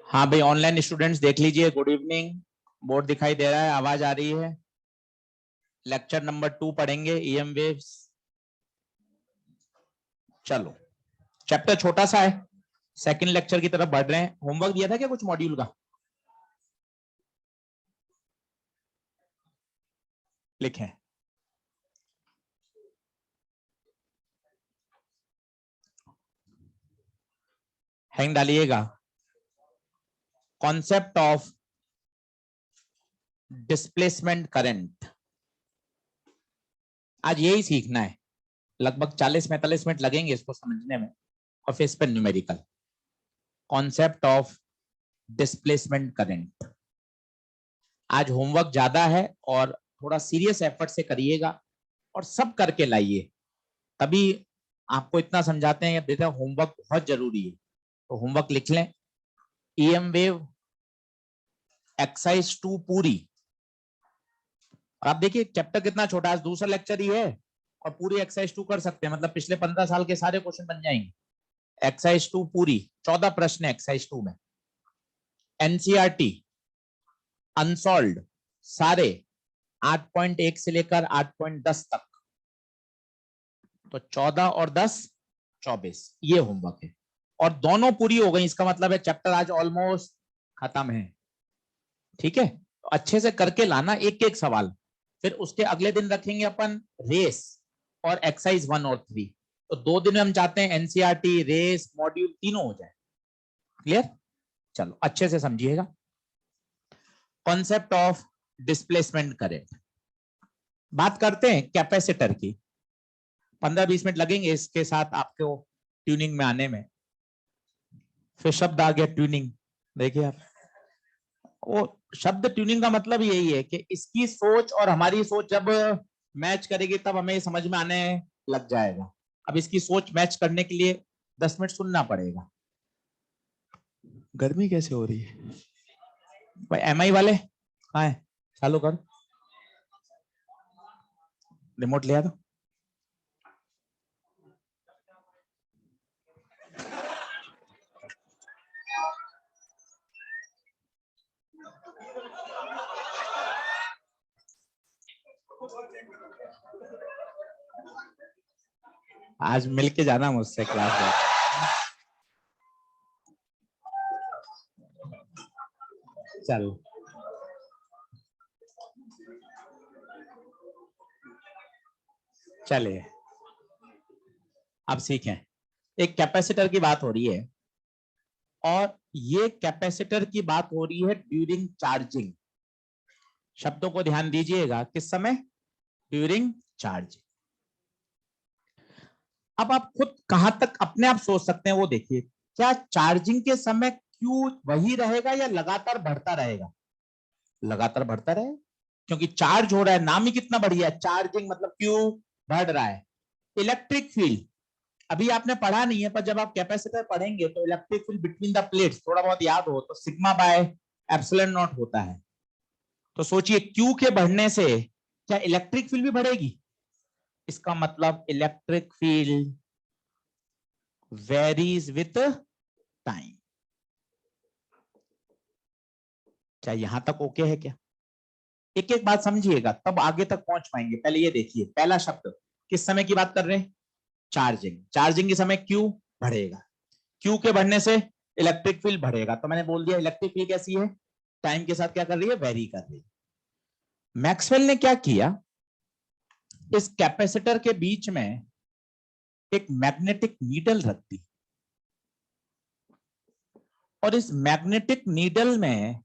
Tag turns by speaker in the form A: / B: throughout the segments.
A: हाँ भाई, online students देख लीजिए। Good evening. बोर्ड दिखाई दे रहा है, आवाज आ रही है। लेक्चर नंबर 2 पढ़ेंगे, ईएम वेव्स। चलो, चैप्टर छोटा सा है, सेकंड लेक्चर की तरफ बढ़ रहे हैं। होमवर्क दिया था क्या कुछ मॉड्यूल का? लिखें। हैंग डालिएगा। कॉन्सेप्ट ऑफ डिस्प्लेसमेंट करंट, आज यही सीखना है। लगभग 40-45 मिनट लगेंगे इसको समझने में, और फिर इस पर numerical. Concept of displacement current. आज होमवर्क ज्यादा है और थोड़ा सीरियस एफर्ट से करिएगा और सब करके लाइए, तभी आपको इतना समझाते हैं बेटा होमवर्क बहुत जरूरी है। तो होमवर्क लिख लें। ईएम वेव एक्सरसाइज 2 पूरी। और आप देखिए चैप्टर कितना छोटा है, दूसरा लेक्चर ही है और पूरी एक्सरसाइज 2 कर सकते हैं। मतलब पिछले 15 साल के सारे क्वेश्चन बन जाएंगे। एक्सरसाइज 2 पूरी, 14 प्रश्न एक्सरसाइज 2 में। एनसीईआरटी अनसॉल्व्ड सारे 8.1 से लेकर 8.10 तक, तो 14 और 10 24 ये होमवर्क है। और दोनों पूरी हो गई, इसका मतलब है चैप्टर आज ऑलमोस्ट खत्म है। ठीक है, तो अच्छे से करके लाना एक एक सवाल। फिर उसके अगले दिन रखेंगे अपन रेस और एक्सरसाइज 1 और 3। तो 2 दिन में हम चाहते हैं एनसीईआरटी, रेस, मॉड्यूल तीनों हो जाए। क्लियर? चलो अच्छे से समझिएगा। कॉन्सेप्ट ऑफ डिस्प्लेसमेंट करंट, बात करते हैं कैपेसिटर की। 15-20 मिनट लगेंगे इसके साथ आपको ट्यूनिंग में आने में। फिर शब्द आ गया ट्यूनिंग। देखिए आप, वो शब्द ट्यूनिंग का मतलब यही है कि इसकी सोच और हमारी सोच जब मैच करेगी तब हमें समझ में आने लग जाएगा। अब इसकी सोच मैच करने के लिए 10 मिनट सुनना पड़ेगा। गर्मी कैसे हो रही है भाई? एमआई वाले कहाँ है? चालू कर, रिमोट ले आ दो। आज मिलके जाना मुझसे क्लास में। चल चलिए अब सीखें। एक कैपेसिटर की बात हो रही है, और ये कैपेसिटर की बात हो रही है ड्यूरिंग चार्जिंग। शब्दों को ध्यान दीजिएगा, किस समय? During charging. अब आप खुद कहां तक अपने आप सोच सकते हैं वो देखिए। क्या चार्जिंग के समय क्यू वही रहेगा या लगातार बढ़ता रहेगा? लगातार बढ़ता रहेगा, क्योंकि चार्ज हो रहा है। नाम ही कितना बढ़िया है, चार्जिंग मतलब क्यू बढ़ रहा है। इलेक्ट्रिक फील्ड अभी आपने पढ़ा नहीं है, पर जब आप कैपेसिटर पढ़ेंगे तो electric field between the plates थोड़ा बहुत याद हो तो सिग्मा बाय एप्सिलॉन नॉट होता है। तो सोचिए क्यू के बढ़ने से क्या इलेक्ट्रिक फील्ड भी बढ़ेगी? इसका मतलब electric field varies with time. क्या यहां तक ओके है क्या? एक एक बात समझिएगा तब आगे तक पहुंच पाएंगे। पहले ये देखिए, पहला शब्द किस समय की बात कर रहे हैं? चार्जिंग। चार्जिंग के समय क्यू बढ़ेगा, क्यू के बढ़ने से इलेक्ट्रिक फील्ड बढ़ेगा। तो मैंने बोल दिया इलेक्ट्रिक फील्ड कैसी है? टाइम के साथ क्या कर रही है? वेरी कर रही है। मैक्सवेल ने क्या किया, इस कैपेसिटर के बीच में एक मैग्नेटिक नीडल रख दी, और इस मैग्नेटिक नीडल में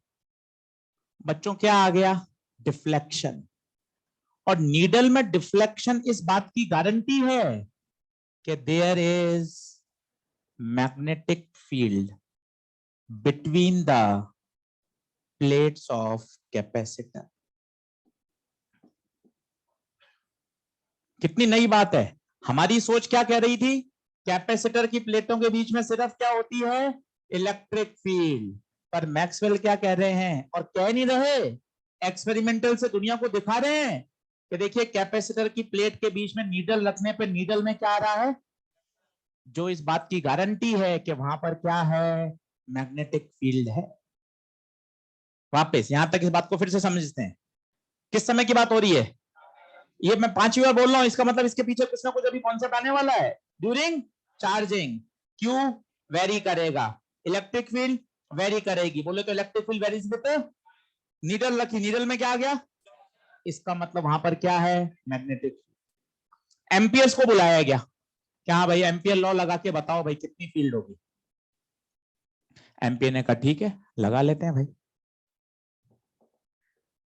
A: बच्चों क्या आ गया? डिफ्लेक्शन। और नीडल में डिफ्लेक्शन इस बात की गारंटी है कि there is magnetic field between the plates of capacitor. कितनी नई बात है। हमारी सोच क्या कह रही थी? कैपेसिटर की प्लेटों के बीच में सिर्फ क्या होती है? Electric field. पर मैक्सवेल क्या कह रहे हैं, और कह नहीं रहे, एक्सपेरिमेंटल से दुनिया को दिखा रहे हैं कि देखिए कैपेसिटर की प्लेट के बीच में नीडल रखने पे नीडल में क्या आ रहा है, जो इस बात की गारंटी है कि वहां पर क्या है, मैग्नेटिक फील्ड है। वापस यहां तक इस बात को फिर से समझते हैं, किस समय की बात हो रही है, ये मैं 5वीं बार बोल रहा हूं, इसका मतलब इसके पीछे कुछ ना कुछ अभी कॉन्सेप्ट आने वाला है। ड्यूरिंग चार्जिंग क्यू वेरी करेगा, इलेक्ट्रिक फील्ड वेरी करेगी। बोले तो electric field varies with needle रखी, नीडल में क्या आ गया, इसका मतलब वहां पर क्या है, मैग्नेटिक। एम्पियर्स को बुलाया गया, क्या हाँ भाई एम्पियर लॉ लगा के बताओ भाई कितनी फील्ड होगी। एम्पियर ने कहा ठीक है लगा लेते हैं भाई।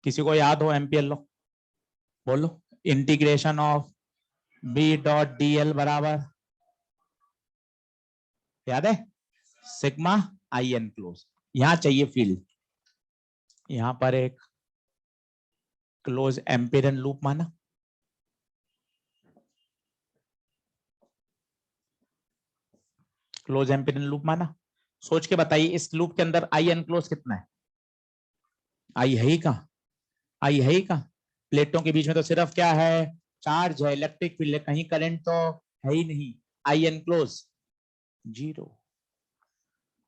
A: किसी को याद हो एम्पियर लॉ, बोलो। Integration of B dot d l बराबर, याद है, सिग्मा आई एन क्लोज। यहां चाहिए फील्ड, यहां पर एक क्लोज एम्पियरन लूप माना, क्लोज एम्पियरन लूप माना। सोच के बताइए इस लूप के अंदर आई एन क्लोज कितना है, आई है ही कहां, आई है ही कहां, प्लेटों के बीच में तो सिर्फ क्या है, चार्ज है, इलेक्ट्रिक फील्ड है, कहीं करंट तो है ही नहीं। आई एन क्लोज जीरो,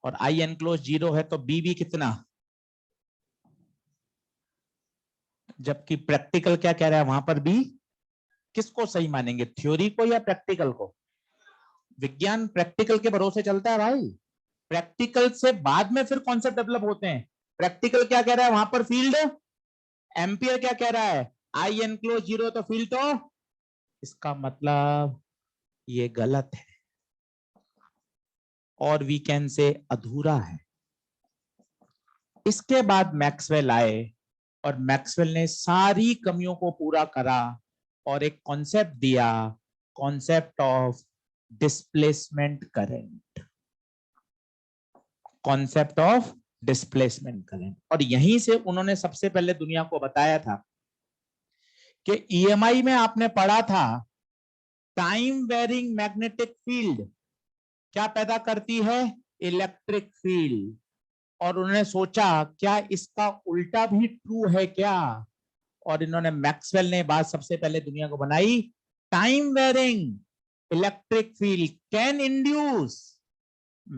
A: और आई एन क्लोज जीरो है तो बी भी कितना, जबकि प्रैक्टिकल क्या कह रहा है वहां पर भी, किसको सही मानेंगे, थ्योरी को या प्रैक्टिकल को। विज्ञान प्रैक्टिकल के भरोसे चलता है भाई, प्रैक्टिकल से बाद में फिर कॉन्सेप्ट डेवलप होते हैं। प्रैक्टिकल क्या कह रहा है वहां पर फील्ड, एम्पियर क्या कह रहा है, आई एन क्लोज जीरो तो फील्ड तो, इसका मतलब ये गलत है, और वीकेंड से अधूरा है। इसके बाद मैक्सवेल आए, और मैक्सवेल ने सारी कमियों को पूरा करा और एक कॉन्सेप्ट दिया, concept of displacement current, concept of displacement current. और यहीं से उन्होंने सबसे पहले दुनिया को बताया था कि ईएमआई में आपने पढ़ा था, टाइम वेरिंग मैग्नेटिक फील्ड क्या पैदा करती है, इलेक्ट्रिक फील्ड। और उन्होंने सोचा क्या इसका उल्टा भी ट्रू है क्या, और इन्होंने मैक्सवेल ने बात सबसे पहले दुनिया को बनाई, time varying electric field can induce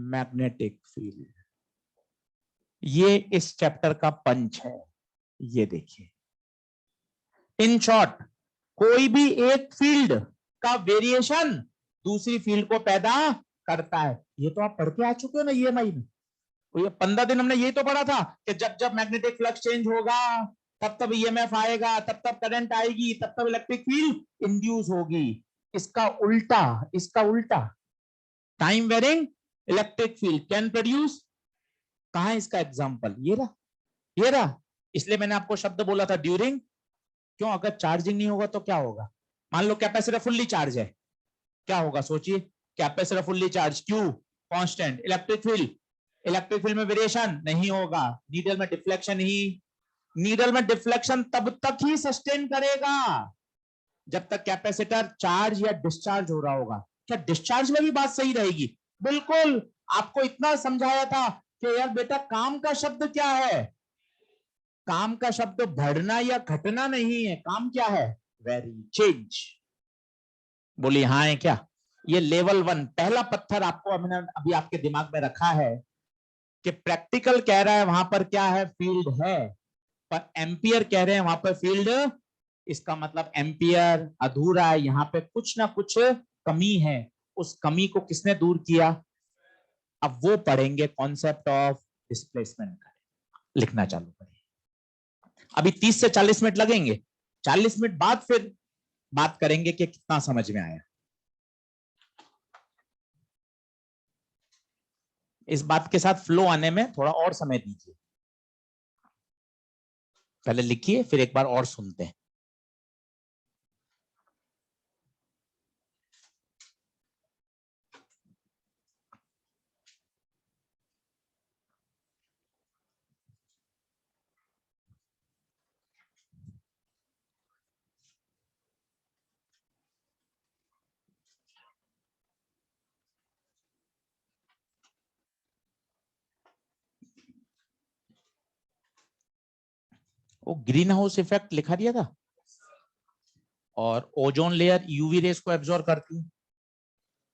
A: magnetic field. ये इस चैप्टर का पंच है, ये देखिए। इन शॉर्ट, कोई भी एक फील्ड का वेरिएशन दूसरी फील्ड को पैदा करता है। ये तो आप पढ़ के आ चुके हो ना ईएमआई में, तो ये 15 दिन हमने यही तो पढ़ा था कि जब जब मैग्नेटिक फ्लक्स चेंज होगा तब तब ईएमएफ आएगा, तब तब करंट आएगी, तब तब इलेक्ट्रिक फील्ड इंड्यूस होगी। इसका उल्टा, इसका उल्टा, time varying electric field can produce, कहां है इसका एग्जांपल, ये रहा, ये रहा। इसलिए मैंने आपको शब्द बोला था ड्यूरिंग, क्यों, अगर चार्जिंग नहीं होगा तो क्या होगा, मान लो कैपेसिटर फुल्ली चार्ज है, क्या होगा सोचिए, capacitor fully charge, Q constant, electric field, electric field में वेरिएशन नहीं होगा, नीडल में डिफ्लेक्शन ही, नीडल में डिफ्लेक्शन तब तक ही सस्टेन करेगा जब तक कैपेसिटर चार्ज या डिस्चार्ज हो रहा होगा। क्या डिस्चार्ज में भी बात सही रहेगी, बिल्कुल। आपको इतना समझाया था कि यार बेटा काम का शब्द क्या है, काम का शब्द बढ़ना या घटना नहीं है, काम क्या है, वेरी चेंज। बोली हाँ है क्या, ये लेवल 1 पहला पत्थर आपको हमने अभी आपके दिमाग में रखा है कि प्रैक्टिकल कह रहा है वहां पर क्या है, फील्ड है, पर एम्पियर कह रहे हैं वहां पर फील्ड, इसका मतलब एम्पियर अधूरा है, यहाँ पे कुछ ना कुछ कमी है, उस कमी को किसने दूर किया, अब वो पढ़ेंगे कॉन्सेप्ट ऑफ डिस्प्लेसमेंट, लिखना चालू करें। अभी 30 से 40 मिनट लगेंगे, 40 मिनट बाद फिर बात करेंगे कि कितना समझ में आया। इस बात के साथ फ्लो आने में थोड़ा और समय दीजिए, पहले लिखिए फिर एक बार और सुनते हैं। वो ग्रीन हाउस इफेक्ट लिखा दिया था, और ओजोन लेयर यूवी रेस को एब्जॉर्ब करती है।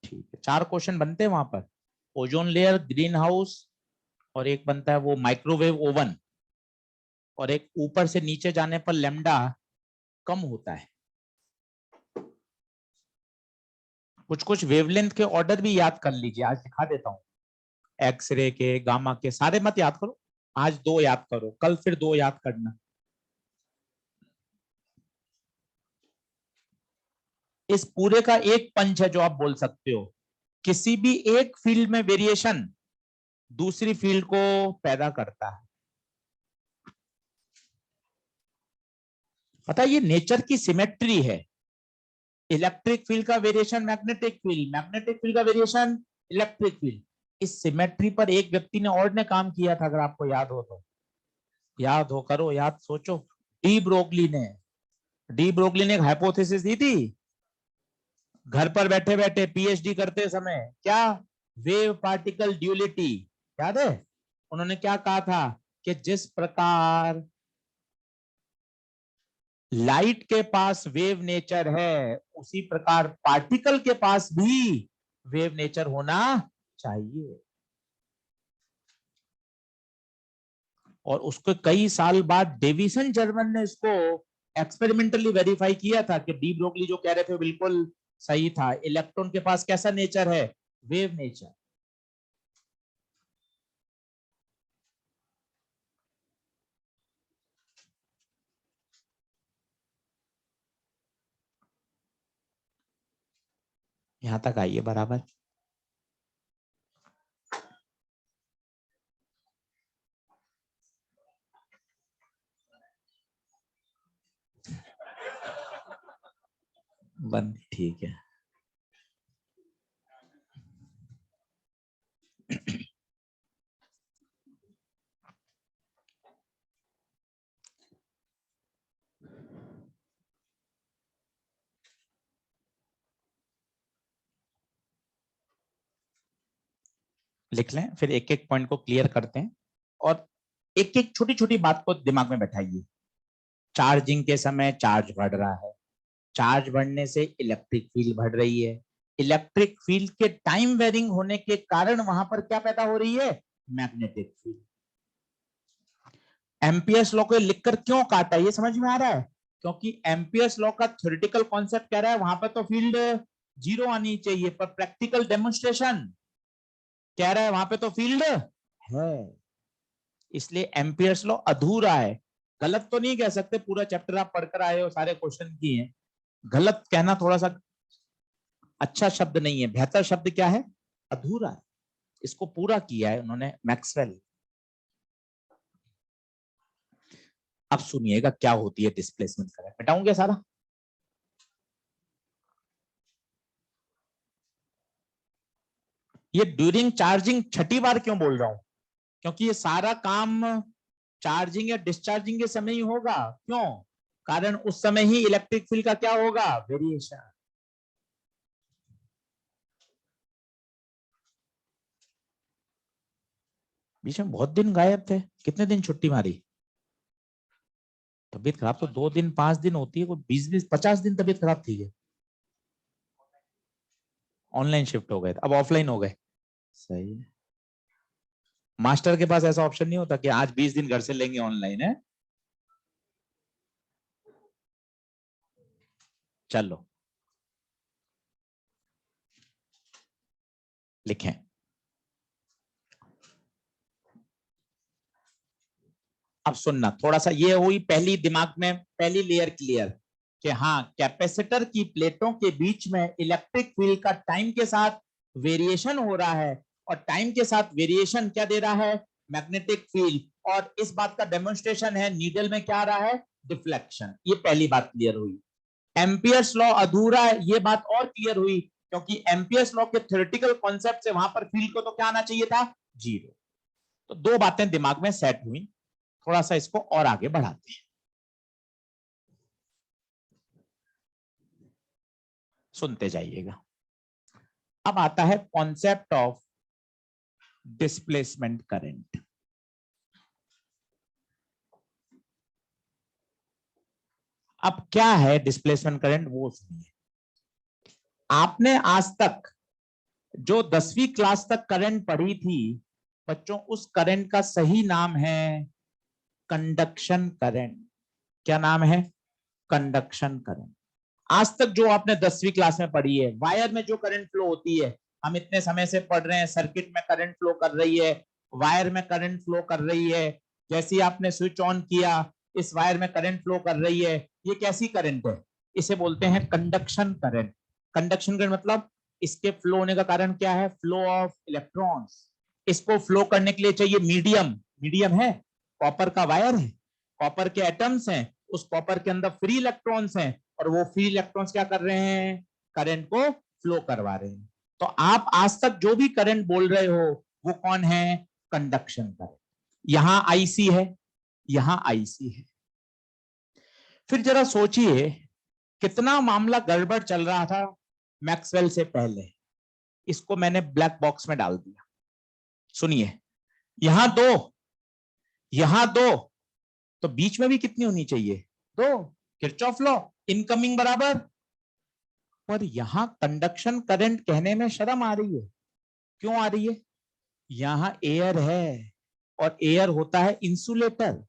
A: ठीक है, 4 क्वेश्चन बनते हैं वहां पर, ओजोन लेयर, ग्रीन हाउस, और एक बनता है वो माइक्रोवेव ओवन, और एक ऊपर से नीचे जाने पर लैम्डा कम होता है। कुछ कुछ वेवलेंथ के ऑर्डर भी याद कर लीजिए, आज दिखा देता हूं। एक्सरे के, गामा के, सारे मत याद करो, आज 2 याद करो, कल फिर 2 याद करना। इस पूरे का एक पंच है जो आप बोल सकते हो, किसी भी एक फील्ड में वेरिएशन दूसरी फील्ड को पैदा करता है। पता है, ये नेचर की सिमेट्री है। इलेक्ट्रिक फील्ड का variation magnetic field, magnetic field का वेरिएशन इलेक्ट्रिक फील्ड। इस सिमेट्री पर एक व्यक्ति ने और ने काम किया था, अगर आपको याद हो तो। याद हो, करो याद, सोचो। डी ब्रोगली ने, डी ब्रोगली ने एक हाइपोथेसिस दी थी घर पर बैठे बैठे पीएचडी करते समय, क्या? वेव पार्टिकल ड्यूलिटी, याद है? उन्होंने क्या कहा था कि जिस प्रकार लाइट के पास वेव नेचर है, उसी प्रकार पार्टिकल के पास भी वेव नेचर होना चाहिए। और उसको कई साल बाद डेविसन जर्मन ने इसको एक्सपेरिमेंटली वेरीफाई किया था कि डी ब्रोगली जो कह रहे थे बिल्कुल सही था। इलेक्ट्रॉन के पास कैसा नेचर है? Wave nature. यहां तक आइए बराबर। बंद, ठीक है। लिख लें, फिर एक एक पॉइंट को क्लियर करते हैं, और एक एक छोटी छोटी बात को दिमाग में बैठाइए। चार्जिंग के समय चार्ज बढ़ रहा है, चार्ज बढ़ने से इलेक्ट्रिक फील्ड बढ़ रही है, इलेक्ट्रिक फील्ड के टाइम वेरिंग होने के कारण वहां पर क्या पैदा हो रही है? Magnetic field. एम्पियर्स लॉ को लिखकर क्यों काटा, ये समझ में आ रहा है? क्योंकि एम्पियर्स लॉ का थ्योरेटिकल कॉन्सेप्ट कह रहा है वहां पर तो फील्ड 0 आनी चाहिए, पर प्रैक्टिकल डेमोन्स्ट्रेशन कह रहा है वहां पे तो फील्ड है। इसलिए एम्पियर्स लॉ अधूरा है। गलत तो नहीं कह सकते, पूरा चैप्टर आप पढ़कर आए हो, सारे क्वेश्चन किए हैं। गलत कहना थोड़ा सा अच्छा शब्द नहीं है, बेहतर शब्द क्या है? अधूरा है। इसको पूरा किया है उन्होंने, मैक्सवेल। अब सुनिएगा क्या होती है डिस्प्लेसमेंट करंट, मिटाऊंगे सारा। ये ड्यूरिंग चार्जिंग छठी बार क्यों बोल रहा हूं? क्योंकि ये सारा काम चार्जिंग या डिस्चार्जिंग के समय ही होगा। क्यों? कारण उस समय ही इलेक्ट्रिक फील्ड का क्या होगा? वेरिएशन। बीच में बहुत दिन गायब थे, कितने दिन छुट्टी मारी? तबीयत खराब तो 2 दिन 5 दिन होती है, कोई 20-20-50 दिन तबीयत खराब थी है। ऑनलाइन शिफ्ट हो गए, अब ऑफलाइन हो गए। सही है। मास्टर के पास ऐसा ऑप्शन नहीं होता कि आज 20 दिन घर से लेंगे ऑनलाइन है। चलो लिखें। अब सुनना थोड़ा सा, ये हुई पहली दिमाग में पहली लेयर क्लियर, कि हाँ कैपेसिटर की प्लेटों के बीच में इलेक्ट्रिक फील्ड का टाइम के साथ वेरिएशन हो रहा है, और टाइम के साथ वेरिएशन क्या दे रहा है? Magnetic field. और इस बात का डेमोन्स्ट्रेशन है, नीडल में क्या आ रहा है? डिफ्लेक्शन। ये पहली बात क्लियर हुई। एम्पियर्स लॉ अधूरा है, ये बात और क्लियर हुई, क्योंकि एम्पियर्स लॉ के थ्योरेटिकल कॉन्सेप्ट से वहां पर फील्ड को तो क्या आना चाहिए था? 0। तो 2 बातें दिमाग में सेट हुई। थोड़ा सा इसको और आगे बढ़ाते हैं, सुनते जाइएगा। अब आता है कॉन्सेप्ट ऑफ डिस्प्लेसमेंट करंट। अब क्या है डिस्प्लेसमेंट करंट वो सुनिए। आपने आज तक जो 10वीं क्लास तक करंट पढ़ी थी बच्चों, उस करंट का सही नाम है कंडक्शन करंट। क्या नाम है? Conduction current. आज तक जो आपने 10वीं क्लास में पढ़ी है, वायर में जो करंट फ्लो होती है, हम इतने समय से पढ़ रहे हैं, सर्किट में करंट फ्लो कर रही है, वायर में करंट फ्लो कर रही है, जैसे ही आपने स्विच ऑन किया इस वायर में करंट फ्लो कर रही है, ये कैसी करंट है? इसे बोलते हैं कंडक्शन करंट। कंडक्शन करंट मतलब इसके फ्लो होने का कारण क्या है? Flow of electrons. इसको फ्लो करने के लिए चाहिए मीडियम। मीडियम है, कॉपर का वायर है, कॉपर के एटम्स हैं, उस कॉपर के अंदर फ्री इलेक्ट्रॉन्स हैं, और वो फ्री इलेक्ट्रॉन्स क्या कर रहे हैं? करंट को फ्लो करवा रहे हैं। तो आप आज तक जो भी करंट बोल रहे हो वो कौन है? Conduction current. यहां आईसी है, यहां आईसी है। फिर जरा सोचिए कितना मामला गड़बड़ चल रहा था मैक्सवेल से पहले, इसको मैंने ब्लैक बॉक्स में डाल दिया। सुनिए, यहां दो, यहां दो, तो बीच में भी कितनी होनी चाहिए? दो। किरचॉफ लॉ, इनकमिंग बराबर। पर यहां कंडक्शन करंट कहने में शर्म आ रही है। क्यों आ रही है? यहां एयर है, और एयर होता है इंसुलेटर।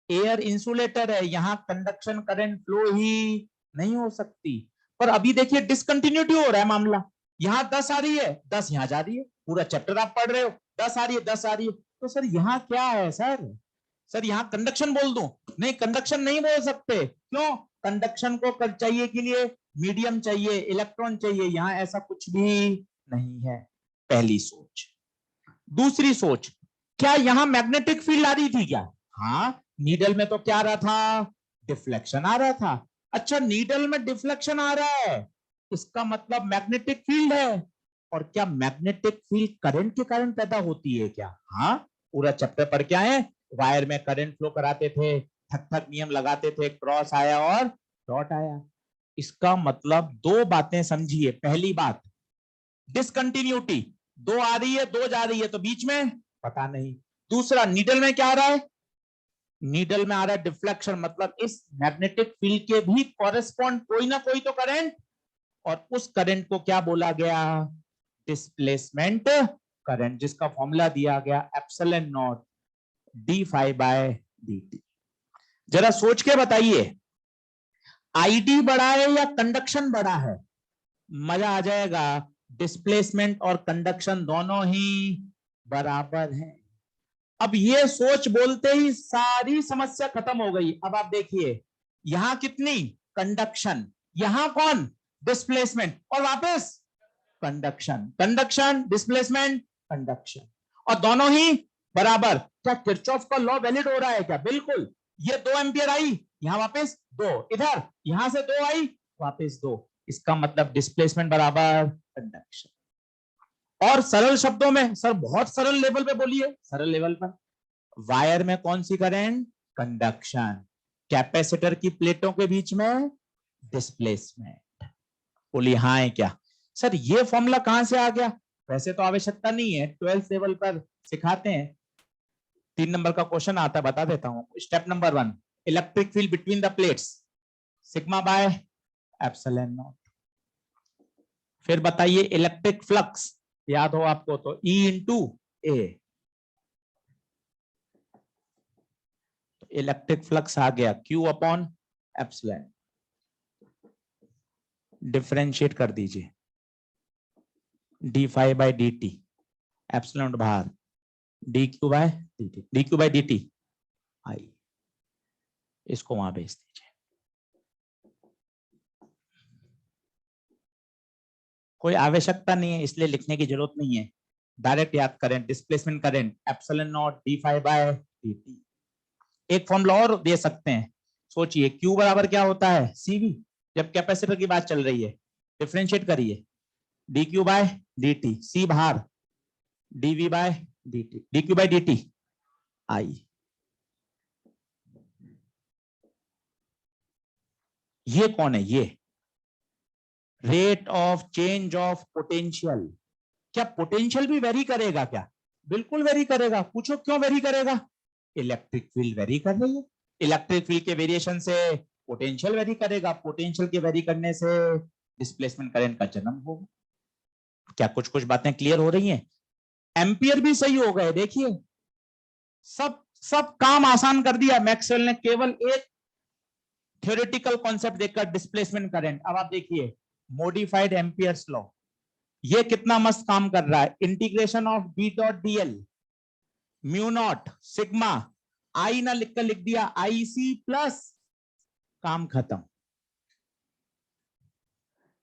A: एयर इंसुलेटर है, यहां कंडक्शन करंट फ्लो ही नहीं हो सकती। पर अभी देखिए डिसकंटिन्यूटी हो रहा है मामला। यहां 10 आ रही है, 10 यहां जा रही है। पूरा चैप्टर आप पढ़ रहे हो, 10 आ रही है, 10 आ रही है। तो सर यहां क्या है सर? सर यहां कंडक्शन बोल दूं? नहीं, कंडक्शन नहीं बोल सकते। क्यों? कंडक्शन को कर चाहिए के लिए मीडियम चाहिए, इलेक्ट्रॉन चाहिए, यहां ऐसा कुछ भी नहीं है। पहली सोच। दूसरी सोच, क्या यहां मैग्नेटिक फील्ड आ रही थी क्या? हाँ, नीडल में तो क्या आ रहा था? डिफ्लेक्शन आ रहा था। अच्छा, नीडल में डिफ्लेक्शन आ रहा है, इसका मतलब मैग्नेटिक फील्ड है। और क्या मैग्नेटिक फील्ड करंट के कारण पैदा होती है क्या? हाँ, पूरा चैप्टर पर क्या है, वायर में करंट फ्लो कराते थे, थक थक नियम लगाते थे, क्रॉस आया और डॉट आया। इसका मतलब दो बातें समझिए। पहली बात, डिसकंटिन्यूटी, दो आ रही है, दो जा रही है, तो बीच में पता नहीं। दूसरा, नीडल में क्या आ रहा है? नीडल में आ रहा है डिफ्लेक्शन, मतलब इस मैग्नेटिक फील्ड के भी कॉरेस्पॉन्ड कोई ना कोई तो करंट, और उस करंट को क्या बोला गया? डिस्प्लेसमेंट करंट, जिसका फॉर्मूला दिया गया epsilon naught d phi by d t. जरा सोच के बताइए, आईडी बड़ा है या कंडक्शन बड़ा है? मजा आ जाएगा। डिस्प्लेसमेंट और कंडक्शन दोनों ही बराबर हैं। अब ये सोच बोलते ही सारी समस्या खत्म हो गई। अब आप देखिए, यहां कितनी? कंडक्शन, यहां कौन? डिस्प्लेसमेंट, और वापस कंडक्शन। कंडक्शन, डिस्प्लेसमेंट, कंडक्शन, और दोनों ही बराबर। क्या किरचॉफ का लॉ वैलिड हो रहा है क्या? बिल्कुल। ये 2 एम्पियर आई, यहां वापस 2, इधर यहां से 2 आई, वापस 2। इसका मतलब डिस्प्लेसमेंट बराबर कंडक्शन। और सरल शब्दों में, सर बहुत सरल लेवल पे बोलिए, सरल लेवल पर, वायर में कौन सी करंट? कंडक्शन। कैपेसिटर की प्लेटों के बीच में डिस्प्लेसमेंट। बोलिए हाँ है क्या? सर ये फॉर्मूला कहां से आ गया? वैसे तो आवश्यकता नहीं है, 12th लेवल पर सिखाते हैं। 3 नंबर का क्वेश्चन आता है, बता देता हूं। Step number 1, electric field between the plates, sigma by epsilon naught. फिर बताइए इलेक्ट्रिक फ्लक्स, याद हो आपको तो E into A. Electric flux आ गया Q अपॉन एप्सिलॉन। डिफरेंशिएट कर दीजिए, d phi by d t, epsilon बाहर, d q by d t, d q by d t I. इसको वहां भेज दीजिए। कोई आवश्यकता नहीं है, इसलिए लिखने की जरूरत नहीं है, डायरेक्ट याद करें। Displacement current epsilon naught D five by d T. एक फॉर्मूला और दे सकते हैं, सोचिए, Q बराबर क्या होता है? CV, जब कैपेसिटर की बात चल रही है। डिफरेंशिएट करिए, d q by d t, C बाहर, d v by d t, d q by d t I. ये कौन है? ये rate of change of potential. क्या पोटेंशियल भी वेरी करेगा क्या? बिल्कुल वेरी करेगा। पूछो क्यों वेरी करेगा? इलेक्ट्रिक फील्ड वेरी कर रही है। इलेक्ट्रिक फील्ड के वेरिएशन से पोटेंशियल वेरी करेगा, पोटेंशियल के वेरी करने से डिस्प्लेसमेंट करंट का जन्म होगा। क्या कुछ कुछ बातें क्लियर हो रही हैं? एम्पियर भी सही हो गए, देखिए सब सब काम आसान कर दिया मैक्सवेल ने, केवल एक थ्योरेटिकल कॉन्सेप्ट देकर, डिस्प्लेसमेंट करंट। अब आप देखिए मॉडिफाइड एम्पियर्स लॉ, ये कितना मस्त काम कर रहा है। Integration of B dot d l mu naught sigma, I ना लिखकर लिख दिया आई सी प्लस, काम खत्म।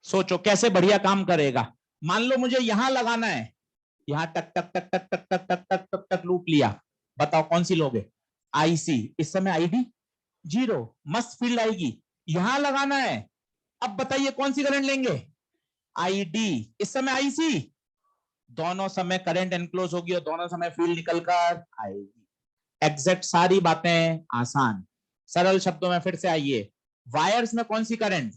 A: सोचो कैसे बढ़िया काम करेगा। मान लो मुझे यहां लगाना है, यहां टक टक टक टक टक टक टक टक टक टक लूप लिया, बताओ कौन सी लोगे? आईसी, इस समय आईडी जीरो, मस्त फील्ड आएगी। यहां लगाना है, अब बताइए कौन सी करंट लेंगे? आईडी, इस समय आईसी, दोनों समय करंट एनक्लोज होगी और दोनों समय फील्ड निकलकर आएगी। एग्जैक्ट सारी बातें आसान। सरल शब्दों में फिर से आइए, वायर्स में कौन सी करंट?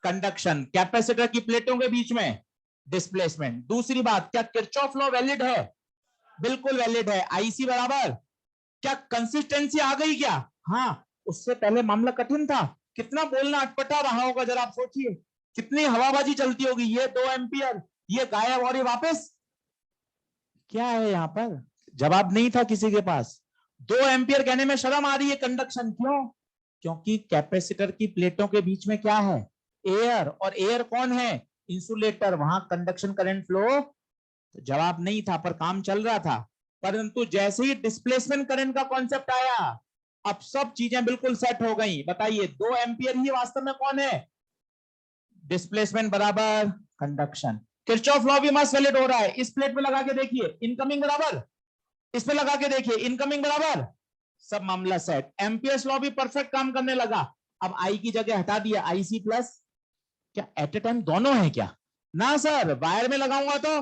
A: कंडक्शन। कैपेसिटर की प्लेटों के बीच में डिस्प्लेसमेंट। दूसरी बात, क्या किरचॉफ लॉ वैलिड है? बिल्कुल वैलिड है। आईसी बराबर, क्या कंसिस्टेंसी आ गई क्या? हाँ, उससे पहले मामला कठिन था, कितना बोलना अटपटा रहा होगा, जरा आप सोचिए कितनी हवाबाजी चलती होगी। ये 2 एम्पियर, ये गायब और ये वापस। क्या है यहां पर? जवाब नहीं था किसी के पास। 2 एम्पियर कहने में शर्म आ रही है। कंडक्शन क्यों? क्योंकि कैपेसिटर की प्लेटों के बीच में क्या है? एयर, और एयर कौन है? इंसुलेटर, वहां कंडक्शन करंट फ्लो। तो जवाब नहीं था पर काम चल रहा था। परंतु जैसे ही डिस्प्लेसमेंट करंट का कॉन्सेप्ट आया, अब सब चीजें बिल्कुल सेट हो गई। बताइए 2 एम्पियर ही वास्तव में कौन है? डिस्प्लेसमेंट बराबर कंडक्शन। किरचॉफ लॉ भी मस्त वैलिड हो रहा है। इस प्लेट में लगा के देखिए, इनकमिंग बराबर, इस पे लगा के देखिए इनकमिंग बराबर, सब मामला सेट। एम्पियर्स लॉ भी परफेक्ट काम करने लगा। अब आई की जगह हटा दिया आईसी प्लस। क्या एट ए टाइम दोनों है क्या? ना सर, वायर में लगाऊंगा तो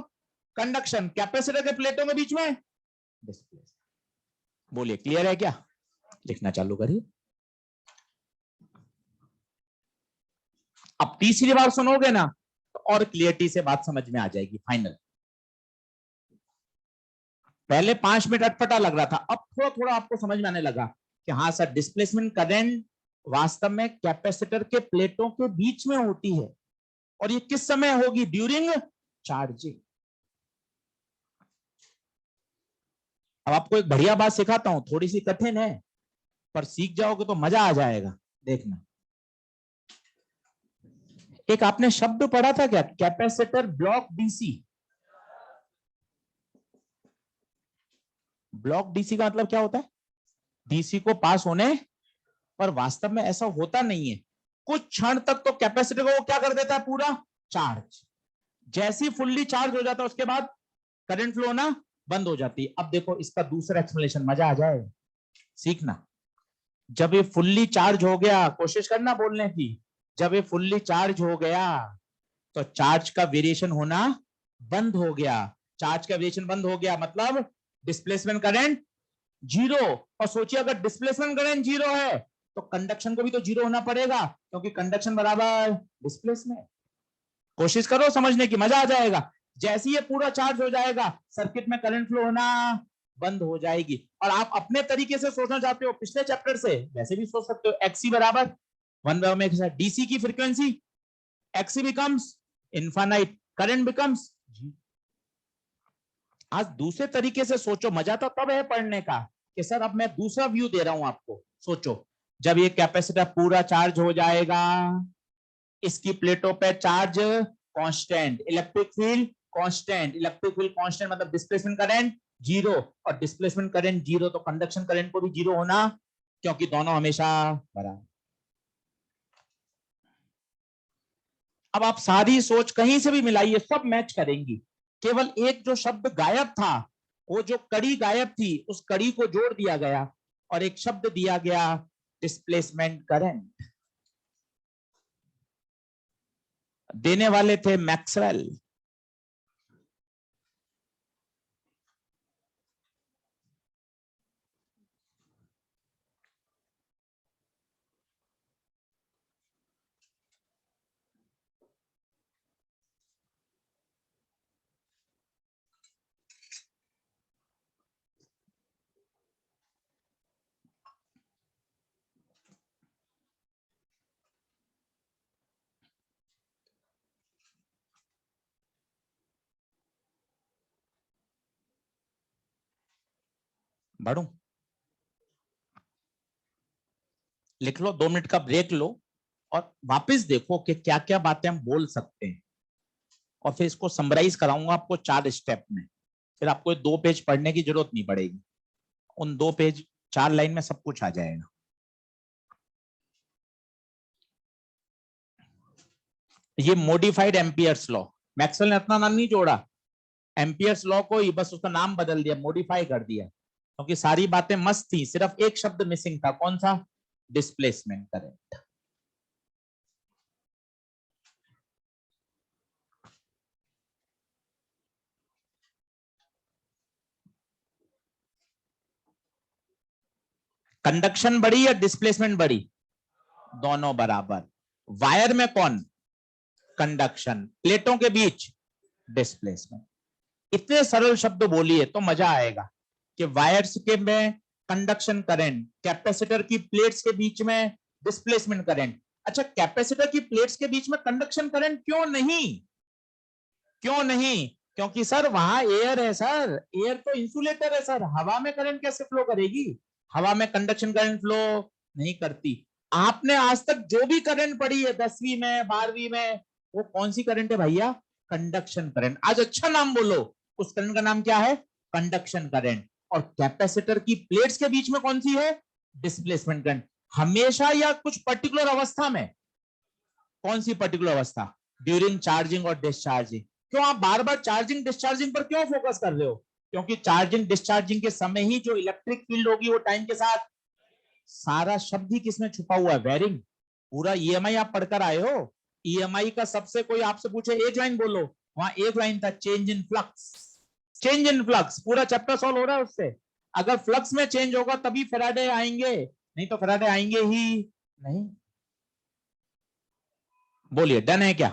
A: कंडक्शन, कैपेसिटर के प्लेटों के बीच में डिस्प्लेस। बोलिए क्लियर है क्या? लिखना चालू करिए। अब तीसरी बार सुनोगे ना तो और क्लियरिटी से बात समझ में आ जाएगी फाइनल। पहले 5 मिनट अटपटा लग रहा था, अब थोड़ा थोड़ा आपको समझ में आने लगा कि हाँ सर, डिस्प्लेसमेंट करंट वास्तव में कैपेसिटर के प्लेटों के बीच में होती है। और ये किस समय होगी? During charging. अब आपको एक बढ़िया बात सिखाता हूं, थोड़ी सी कठिन है पर सीख जाओगे तो मजा आ जाएगा। देखना, एक आपने शब्द पढ़ा था क्या, capacitor block DC? Block DC का मतलब क्या होता है? डीसी को पास होने, पर वास्तव में ऐसा होता नहीं है। कुछ क्षण तक तो कैपेसिटर को वो क्या कर देता है? पूरा चार्ज। जैसी फुल्ली चार्ज हो जाता है उसके बाद करंट फ्लो होना बंद हो जाती है। अब देखो इसका दूसरा एक्सप्लेनेशन, मजा आ जाए, सीखना। जब ये फुल्ली चार्ज हो गया, कोशिश करना बोलने की, जब ये फुल्ली चार्ज हो गया तो चार्ज का वेरिएशन होना बंद हो गया। चार्ज का वेरिएशन बंद हो गया मतलब डिस्प्लेसमेंट करंट जीरो। और सोचिए अगर डिस्प्लेसमेंट करंट जीरो है तो कंडक्शन को भी तो जीरो होना पड़ेगा, क्योंकि कंडक्शन बराबर डिस्प्लेसमेंट। कोशिश करो समझने की, मजा आ जाएगा। जैसे ये पूरा चार्ज हो जाएगा, सर्किट में करंट फ्लो होना बंद हो जाएगी। और आप अपने तरीके से सोचना चाहते हो पिछले चैप्टर से, वैसे भी सोच सकते हो। एक्सी बराबर 1/ओमेगा, डीसी की frequency X C becomes infinite, current becomes. आज दूसरे तरीके से सोचो, मजा तो तब है पढ़ने का कि सर अब मैं दूसरा व्यू दे रहा हूं आपको। सोचो, जब ये कैपेसिटर पूरा चार्ज हो जाएगा, इसकी प्लेटों पे charge constant, electric field constant. Electric field constant मतलब डिस्प्लेसमेंट करंट जीरो, और डिस्प्लेसमेंट करंट जीरो तो कंडक्शन करंट को भी जीरो होना, क्योंकि दोनों हमेशा बराबर। अब आप सारी सोच कहीं से भी मिलाइए, सब मैच करेंगी। केवल एक जो शब्द गायब था, वो जो कड़ी गायब थी, उस कड़ी को जोड़ दिया गया और एक शब्द दिया गया, डिस्प्लेसमेंट करंट। देने वाले थे मैक्सवेल। बढ़ू, लिख लो, 2 मिनट का ब्रेक लो और वापस देखो कि क्या क्या बातें हम बोल सकते हैं, और फिर इसको समराइज कराऊंगा आपको 4 स्टेप में। फिर आपको 2 पेज पढ़ने की जरूरत नहीं पड़ेगी, उन 2 पेज 4 लाइन में सब कुछ आ जाएगा। ये मॉडिफाइड एम्पियर्स लॉ, मैक्सवेल ने अपना नाम नहीं जोड़ा, एम्पियर्स लॉ को ही बस उसका नाम बदल दिया, मॉडिफाई कर दिया, क्योंकि सारी बातें मस्त थी, सिर्फ एक शब्द मिसिंग था, कौन सा? Displacement current. कंडक्शन बढ़ी या डिस्प्लेसमेंट बढ़ी? दोनों बराबर। वायर में कौन? कंडक्शन। प्लेटों के बीच डिस्प्लेसमेंट। इतने सरल शब्द बोलिए तो मजा आएगा कि वायर्स के में कंडक्शन करंट, कैपेसिटर की प्लेट्स के बीच में डिस्प्लेसमेंट करंट। अच्छा, कैपेसिटर की प्लेट्स के बीच में कंडक्शन करंट क्यों नहीं? क्यों नहीं? क्योंकि सर वहां एयर है सर, एयर तो इंसुलेटर है सर, हवा में करंट कैसे फ्लो करेगी? हवा में कंडक्शन करंट फ्लो नहीं करती। आपने आज तक जो भी करंट पढ़ी है 10वीं में 12वीं में, वो कौन सी करंट है भैया? Conduction current. आज अच्छा नाम बोलो, उस करंट का नाम क्या है? Conduction current. और कैपेसिटर की प्लेट्स के बीच में कौन सी है? Displacement current. हमेशा या कुछ पर्टिकुलर अवस्था में? कौन सी पर्टिकुलर अवस्था? ड्यूरिंग चार्जिंग और डिस्चार्जिंग। क्यों आप बार बार चार्जिंग डिस्चार्जिंग पर क्यों फोकस कर रहे हो? क्योंकि चार्जिंग डिस्चार्जिंग के समय ही जो इलेक्ट्रिक फील्ड होगी वो टाइम के साथ, सारा शब्द ही किसमें छुपा हुआ है? वेरिंग। पूरा ईएमआई आप पढ़कर आए हो, ईएमआई का सबसे कोई आपसे पूछे एक लाइन बोलो, वहां एक लाइन था, change in flux. Change in flux, पूरा चैप्टर सॉल्व हो रहा है उससे। अगर फ्लक्स में चेंज होगा तभी फैराडे आएंगे, नहीं तो फैराडे आएंगे ही नहीं। बोलिए, डन है क्या?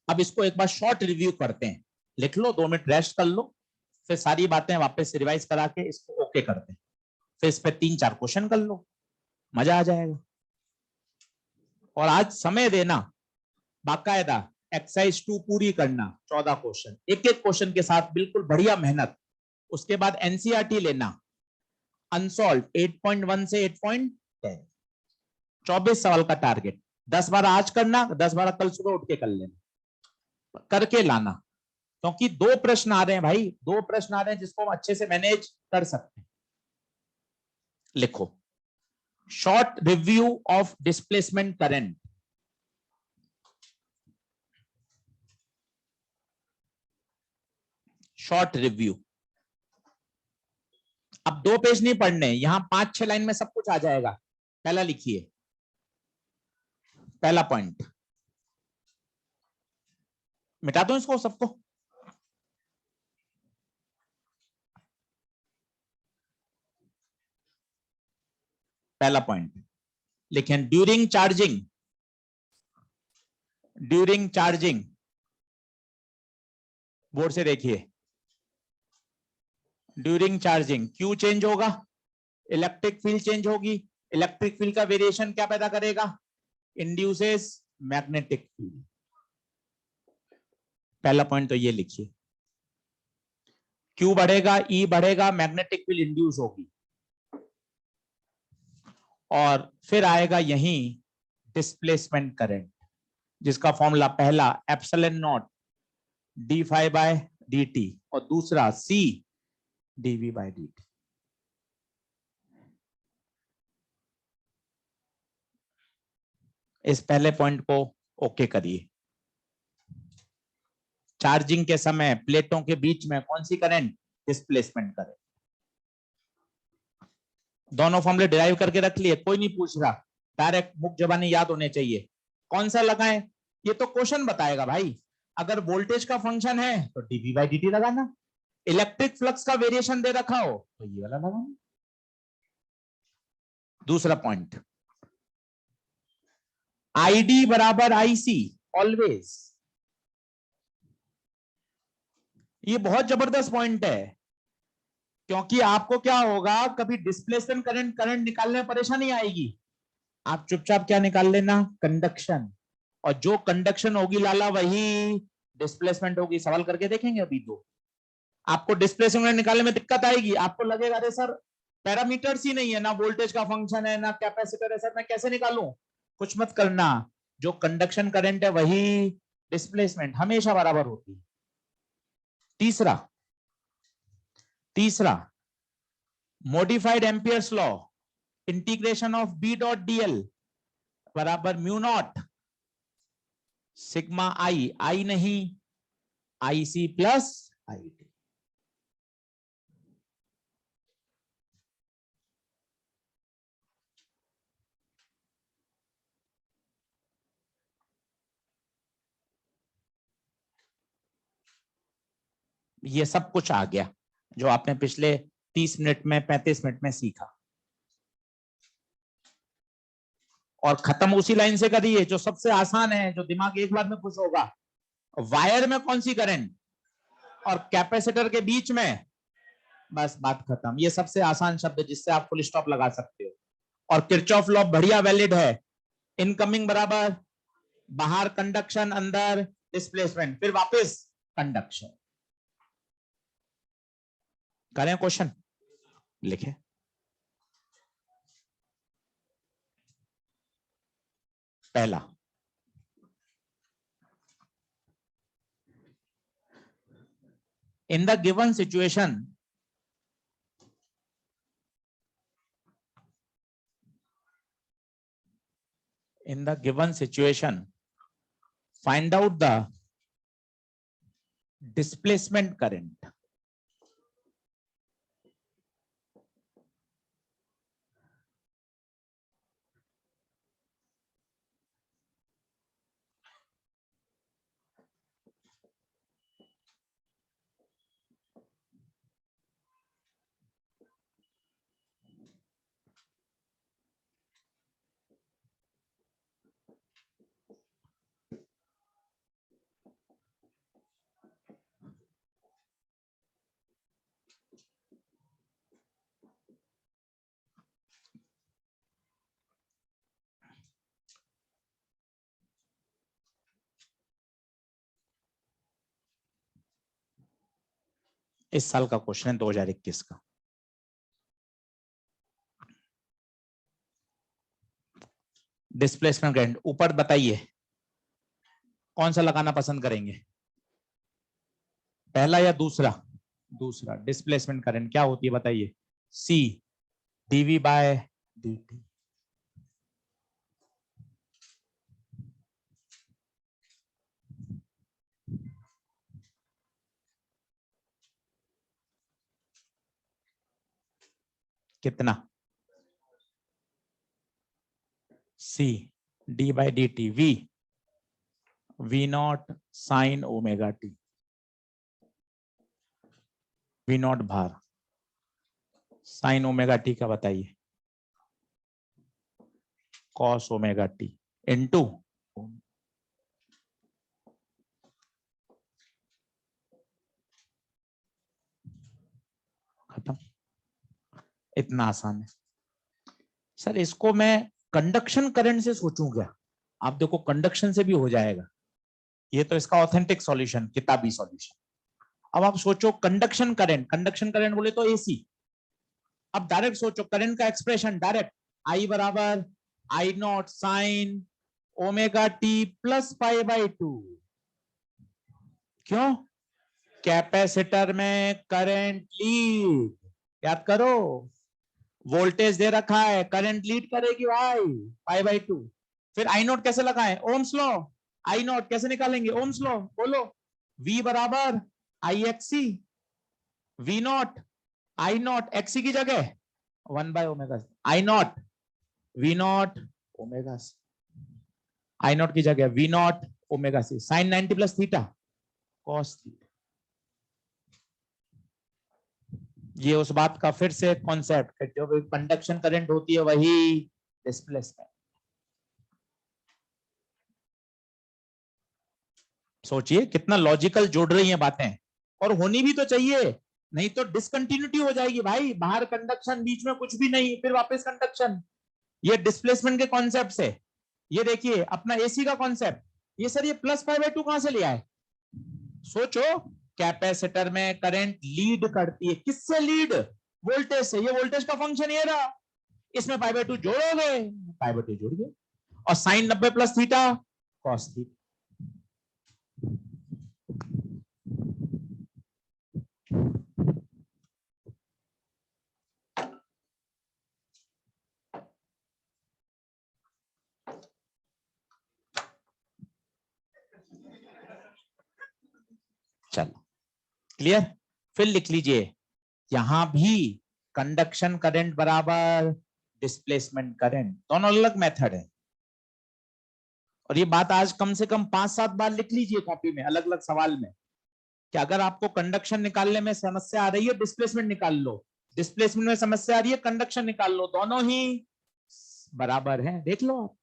A: अब इसको एक बार शॉर्ट रिव्यू करते हैं, लिख लो, 2 मिनट रेस्ट कर लो, फिर सारी बातें वापस से रिवाइज करा के इसको ओके करते हैं, फिर इस पे 3-4 क्वेश्चन कर लो, मजा आ जाएगा। और आज समय देना, बाकायदा एक्सरसाइज 2 पूरी करना, 14 क्वेश्चन, एक एक क्वेश्चन के साथ बिल्कुल बढ़िया मेहनत। उसके बाद एनसीईआरटी लेना, अनसॉल्व 8.1 से 8.10, 24 सवाल का टारगेट, 10-12 आज करना, 10-12 कल सुबह उठ के कर लेना, करके लाना, क्योंकि 2 प्रश्न आ रहे हैं भाई, 2 प्रश्न आ रहे हैं जिसको हम अच्छे से मैनेज कर सकते हैं। लिखो, short review of displacement current. Short review. अब 2 पेज नहीं पढ़ने, यहां 5-6 लाइन में सब कुछ आ जाएगा। पहला लिखिए, पहला पॉइंट, मिटा दो इसको सबको। पहला पॉइंट लिखें, during charging, during charging, board से देखिए, ड्यूरिंग चार्जिंग क्यू चेंज होगा, इलेक्ट्रिक फील्ड चेंज होगी, इलेक्ट्रिक फील्ड का वेरिएशन क्या पैदा करेगा? Induces magnetic field. पहला पॉइंट तो ये लिखिए, क्यू बढ़ेगा, ई बढ़ेगा, मैग्नेटिक फील्ड इंड्यूस होगी, और फिर आएगा यही डिस्प्लेसमेंट करंट, जिसका फॉर्मूला पहला epsilon naught d phi by d t, और दूसरा C dV by d t. इस पहले पॉइंट को ओके करिए। चार्जिंग के समय प्लेटों के बीच में कौन सी करंट? Displacement current. दोनों फॉर्मूले डिराइव करके रख लिए, कोई नहीं पूछ रहा, डायरेक्ट मुख जबानी याद होने चाहिए। कौन सा लगाएं? ये तो क्वेश्चन बताएगा भाई। अगर वोल्टेज का फंक्शन है तो डीवी बाई डी टी लगाना, इलेक्ट्रिक फ्लक्स का वेरिएशन दे रखा हो तो ये वाला लगाना। दूसरा पॉइंट, आईडी बराबर आईसी ऑलवेज। ये बहुत जबरदस्त पॉइंट है, क्योंकि आपको क्या होगा, कभी डिस्प्लेसमेंट करंट करंट निकालने में परेशानी आएगी, आप चुपचाप क्या निकाल लेना? कंडक्शन। और जो कंडक्शन होगी लाला वही डिस्प्लेसमेंट होगी। सवाल करके देखेंगे अभी 2। आपको डिस्प्लेसमेंट निकालने में दिक्कत आएगी, आपको लगेगा अरे सर पैरामीटर्स ही नहीं है, ना वोल्टेज का फंक्शन है ना कैपेसिटर है, सर मैं कैसे निकालूं। कुछ मत करना, जो कंडक्शन करंट है वही डिस्प्लेसमेंट हमेशा बराबर होती है। तीसरा modified Ampere's law, integration of B dot dl बराबर mu naught sigma I, I नहीं I C plus I T. ये सब कुछ आ गया जो आपने पिछले 30 मिनट में 35 मिनट में सीखा, और खत्म उसी लाइन से करिए जो सबसे आसान है, जो दिमाग एक बार में खुश होगा। वायर में कौन सी करंट और कैपेसिटर के बीच में, बस बात खत्म। ये सबसे आसान शब्द है जिससे आप फुल स्टॉप लगा सकते हो। और किरचॉफ लॉ बढ़िया वैलिड है, इनकमिंग बराबर बाहर कंडक्शन अंदर डिस्प्लेसमेंट, फिर वापस कंडक्शन। करें क्वेश्चन, लिखे। पहला, in the given situation find out the displacement current. इस साल का क्वेश्चन है 2021 का। डिस्प्लेसमेंट करंट ऊपर बताइए कौन सा लगाना पसंद करेंगे, पहला या दूसरा? दूसरा। डिस्प्लेसमेंट करंट क्या होती है बताइए? C dV by dt। कितना? C d by d t, V naught sine omega t, V naught भार, साइन ओमेगा टी का बताइए? कॉस ओमेगा टी इनटू खत्म। इतना आसान है सर। इसको मैं कंडक्शन करंट से सोचूं क्या? आप देखो कंडक्शन से भी हो जाएगा, ये तो इसका ऑथेंटिक सॉल्यूशन, किताबी सॉल्यूशन। अब आप सोचो कंडक्शन करंट, कंडक्शन करंट बोले तो एसी। अब डायरेक्ट सोचो करंट का एक्सप्रेशन डायरेक्ट, आई बराबर i naught sine omega t plus pi by 2। क्यों? कैपेसिटर में करंट लीड, याद करो वोल्टेज दे रखा है, करंट लीड करेगी भाई पाई बाई 2। फिर आई नॉट कैसे लगाएं? Ohm's law. आई नॉट कैसे निकालेंगे? Ohm's law. बोलो, V बराबर i x c, v naught i naught x c की जगह 1 by omega, i naught v naught omega c, i naught की जगह v naught omega c, sine 90 plus theta cos theta. ये उस बात का फिर से कॉन्सेप्ट, जो कंडक्शन करंट होती है वही डिस्प्लेसमेंट। सोचिए कितना लॉजिकल जोड़ रही हैं बातें, और होनी भी तो चाहिए, नहीं तो डिसकंटिन्यूटी हो जाएगी भाई। बाहर कंडक्शन, बीच में कुछ भी नहीं, फिर वापस कंडक्शन। ये डिस्प्लेसमेंट के कॉन्सेप्ट से। ये देखिए अपना एसी का कॉन्सेप्ट, ये सर ये प्लस पाई बाई 2 कहां से लिया है? सोचो कैपेसिटर में करंट लीड करती है, किससे लीड? वोल्टेज से। ये वोल्टेज का फंक्शन ये रहा, इसमें पाई बाय 2 जोड़ोगे, पाई बाय 2 जोड़ गए, और sine 90 plus theta cos theta. चलो क्लियर। फिर लिख लीजिए, यहां भी कंडक्शन करंट बराबर डिस्प्लेसमेंट करंट, दोनों अलग मेथड है। और ये बात आज कम से कम 5-7 बार लिख लीजिए कॉपी में, अलग अलग सवाल में, कि अगर आपको कंडक्शन निकालने में समस्या आ रही है, डिस्प्लेसमेंट निकाल लो, डिस्प्लेसमेंट में समस्या आ रही है, कंडक्शन निकाल लो, दोनों ही बराबर हैं, देख लो आप।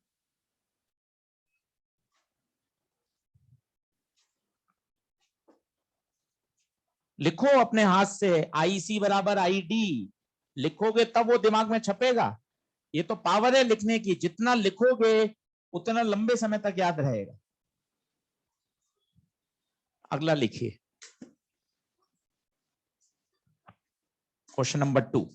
A: लिखो अपने हाथ से, IC बराबर ID लिखोगे तब वो दिमाग में छपेगा। ये तो पावर है लिखने की, जितना लिखोगे उतना लंबे समय तक याद रहेगा। अगला लिखिए, क्वेश्चन नंबर 2।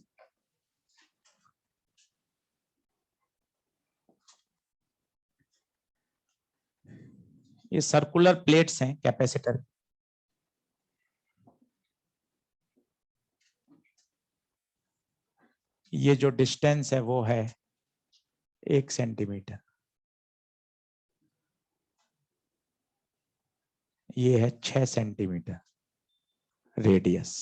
A: ये सर्कुलर प्लेट्स हैं कैपेसिटर, ये जो डिस्टेंस है वो है 1 सेंटीमीटर, ये है 6 सेंटीमीटर रेडियस।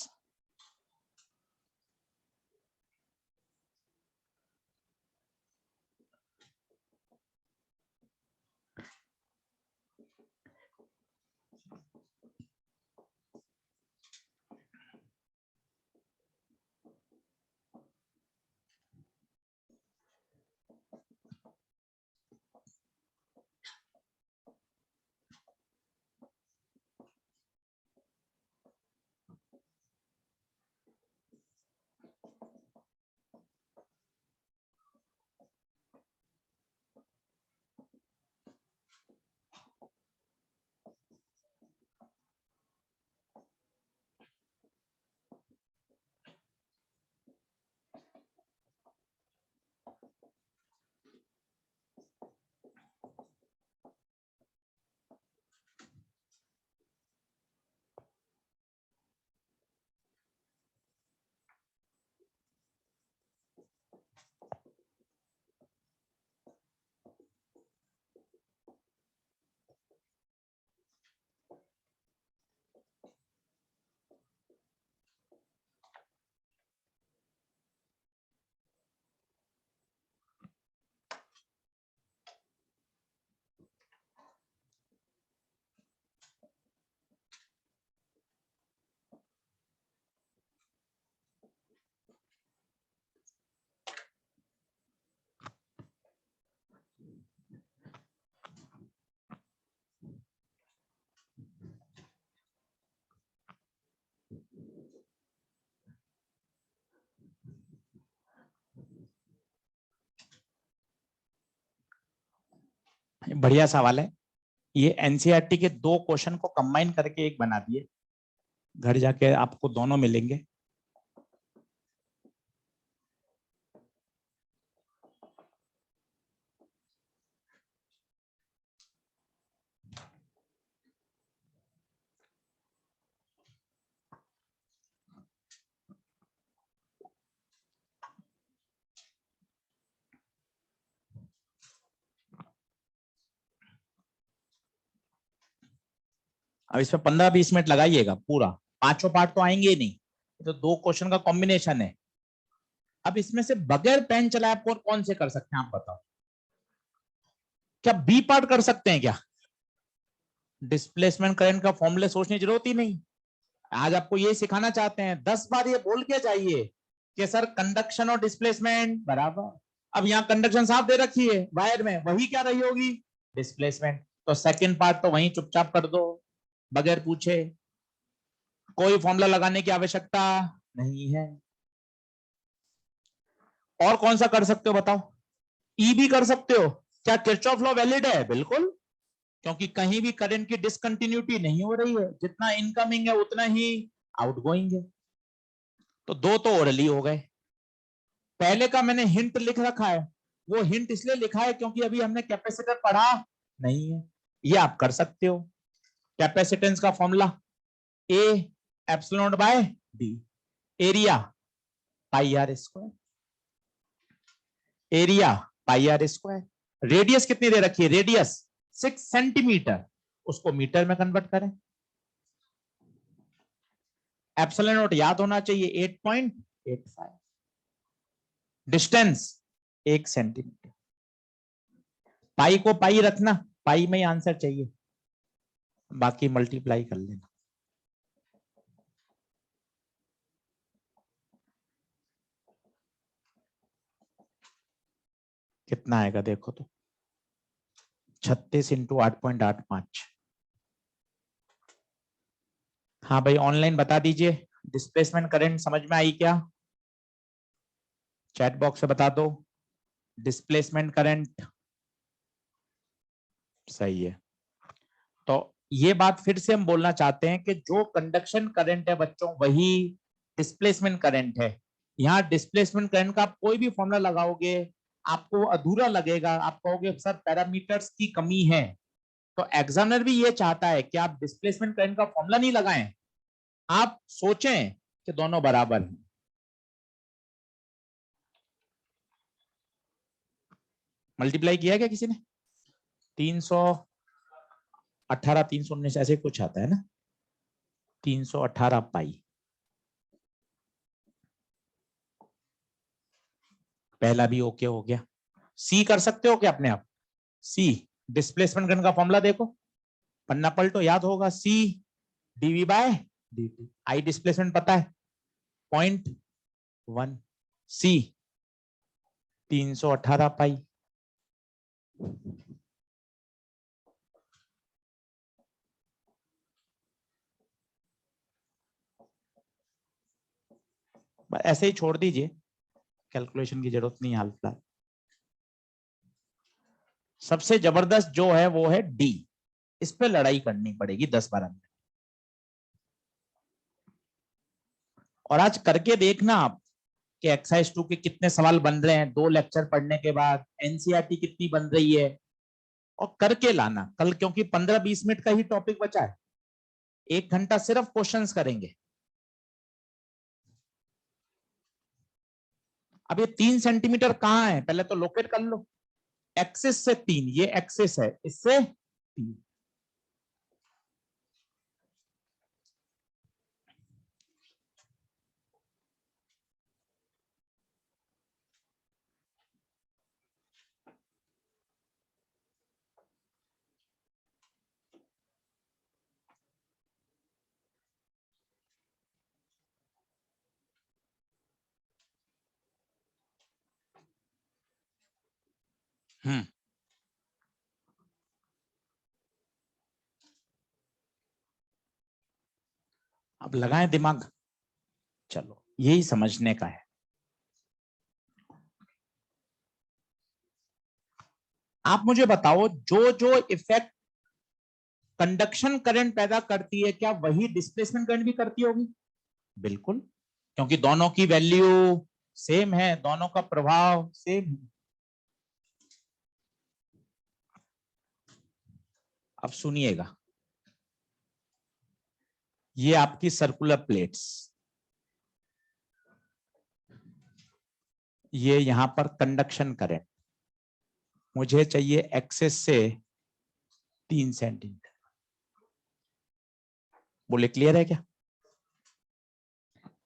A: बढ़िया सवाल है। ये एनसीईआरटी के 2 क्वेश्चन को कंबाइन करके एक बना दिए, घर जाके आपको दोनों मिलेंगे। अब इसमें 15-20 मिनट लगाइएगा, पूरा 5 पार्ट तो आएंगे ही नहीं, तो 2 क्वेश्चन का कॉम्बिनेशन है। अब इसमें से बगैर पेन चलाए आप और कौन से कर सकते हैं, आप बताओ। क्या बी पार्ट कर सकते हैं क्या? डिस्प्लेसमेंट करंट का फॉर्मूला सोचने की जरूरत ही नहीं। आज आपको ये सिखाना चाहते हैं, 10 बार ये बोल के जाइए कि सर कंडक्शन और डिस्प्लेसमेंट बराबर। अब यहाँ कंडक्शन साफ दे रखी है वायर में, वही क्या रही होगी? डिस्प्लेसमेंट। तो सेकंड पार्ट तो वहीं चुपचाप कर दो बगैर पूछे, कोई फॉर्मूला लगाने की आवश्यकता नहीं है। और कौन सा कर सकते हो बताओ? ई भी कर सकते हो। क्या किरचॉफ लॉ वैलिड है? बिल्कुल। क्योंकि कहीं भी करंट की डिसकंटिन्यूटी नहीं हो रही है, जितना इनकमिंग है उतना ही आउटगोइंग है। तो दो तो ओरली हो गए। पहले का मैंने हिंट लिख रखा है, वो हिंट इसलिए लिखा है क्योंकि अभी हमने कैपेसिटर पढ़ा नहीं है। ये आप कर सकते हो। कैपेसिटेंस का formula A epsilon naught by d, area pi r square, area pi r square. Radius कितनी दे रखी है? रेडियस 6 सेंटीमीटर, उसको मीटर में कन्वर्ट करें। एप्सिलॉन नॉट याद होना चाहिए 8.85, डिस्टेंस 1 सेंटीमीटर। पाई को पाई रखना, पाई में ही आंसर चाहिए, बाकी मल्टीप्लाई कर लेना। कितना आएगा देखो तो, 36 इंटू 8.85। हाँ भाई ऑनलाइन बता दीजिए, डिस्प्लेसमेंट करंट समझ में आई क्या? चैट बॉक्स से बता दो। डिस्प्लेसमेंट करंट सही है। तो ये बात फिर से हम बोलना चाहते हैं कि जो कंडक्शन करंट है बच्चों, वही डिस्प्लेसमेंट करंट है। यहाँ डिस्प्लेसमेंट करंट का आप कोई भी फॉर्मूला लगाओगे आपको अधूरा लगेगा, आप कहोगे सर पैरामीटर्स की कमी है। तो एग्जामिनर भी ये चाहता है कि आप डिस्प्लेसमेंट करंट का फॉर्मूला नहीं लगाएं, आप सोचें कि दोनों बराबर हैं। मल्टीप्लाई किया क्या किसी ने? 318 319 ऐसे कुछ आता है ना, 318 पाई। पहला भी ओके हो गया। सी कर सकते हो क्या अपने आप? सी डिस्प्लेसमेंट करंट का फॉर्मूला देखो, पन्ना पलटो, याद होगा। सी dV by dt, I displacement पता है 0.1, सी 318 पाई। ऐसे ही छोड़ दीजिए, कैलकुलेशन की जरूरत नहीं हाल फिलहाल। सबसे जबरदस्त जो है वो है डी, इस पे लड़ाई करनी पड़ेगी 10-12 मिनट। और आज करके देखना आप कि एक्सरसाइज 2 के कितने सवाल बन रहे हैं 2 लेक्चर पढ़ने के बाद, एनसीईआरटी कितनी बन रही है, और करके लाना कल, क्योंकि 15-20 मिनट का ही टॉपिक बचा है, 1 घंटा सिर्फ क्वेश्चंस करेंगे। अब ये 3 सेंटीमीटर कहां है पहले तो लोकेट कर लो। एक्सिस से 3, ये एक्सिस है, इससे 3। अब लगाएं दिमाग, चलो यही समझने का है। आप मुझे बताओ, जो जो इफेक्ट कंडक्शन करंट पैदा करती है, क्या वही डिस्प्लेसमेंट करंट भी करती होगी? बिल्कुल, क्योंकि दोनों की वैल्यू सेम है, दोनों का प्रभाव सेम है। अब सुनिएगा, ये आपकी सर्कुलर प्लेट्स, ये यहां पर कंडक्शन करंट, मुझे चाहिए एक्सेस से 3 सेंटीमीटर। बोले क्लियर है क्या?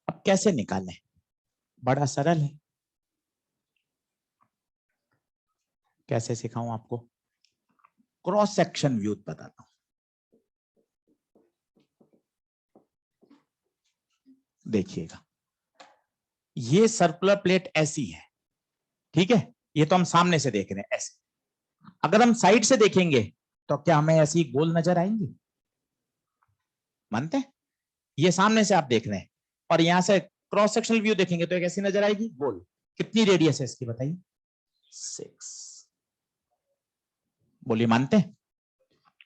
A: अब कैसे निकालें? बड़ा सरल है, कैसे सिखाऊं आपको? क्रॉस सेक्शन व्यू बताता हूं। देखिएगा, ये सर्कुलर प्लेट ऐसी है, ठीक है, ये तो हम सामने से देख रहे हैं ऐसे। अगर हम साइड से देखेंगे तो क्या हमें ऐसी गोल नजर आएंगी? मानते हैं? ये सामने से आप देख रहे हैं, और यहां से क्रॉस सेक्शनल व्यू देखेंगे तो एक ऐसी नजर आएगी गोल। कितनी रेडियस है इसकी बताइए? 6। बोलिए मानते हैं?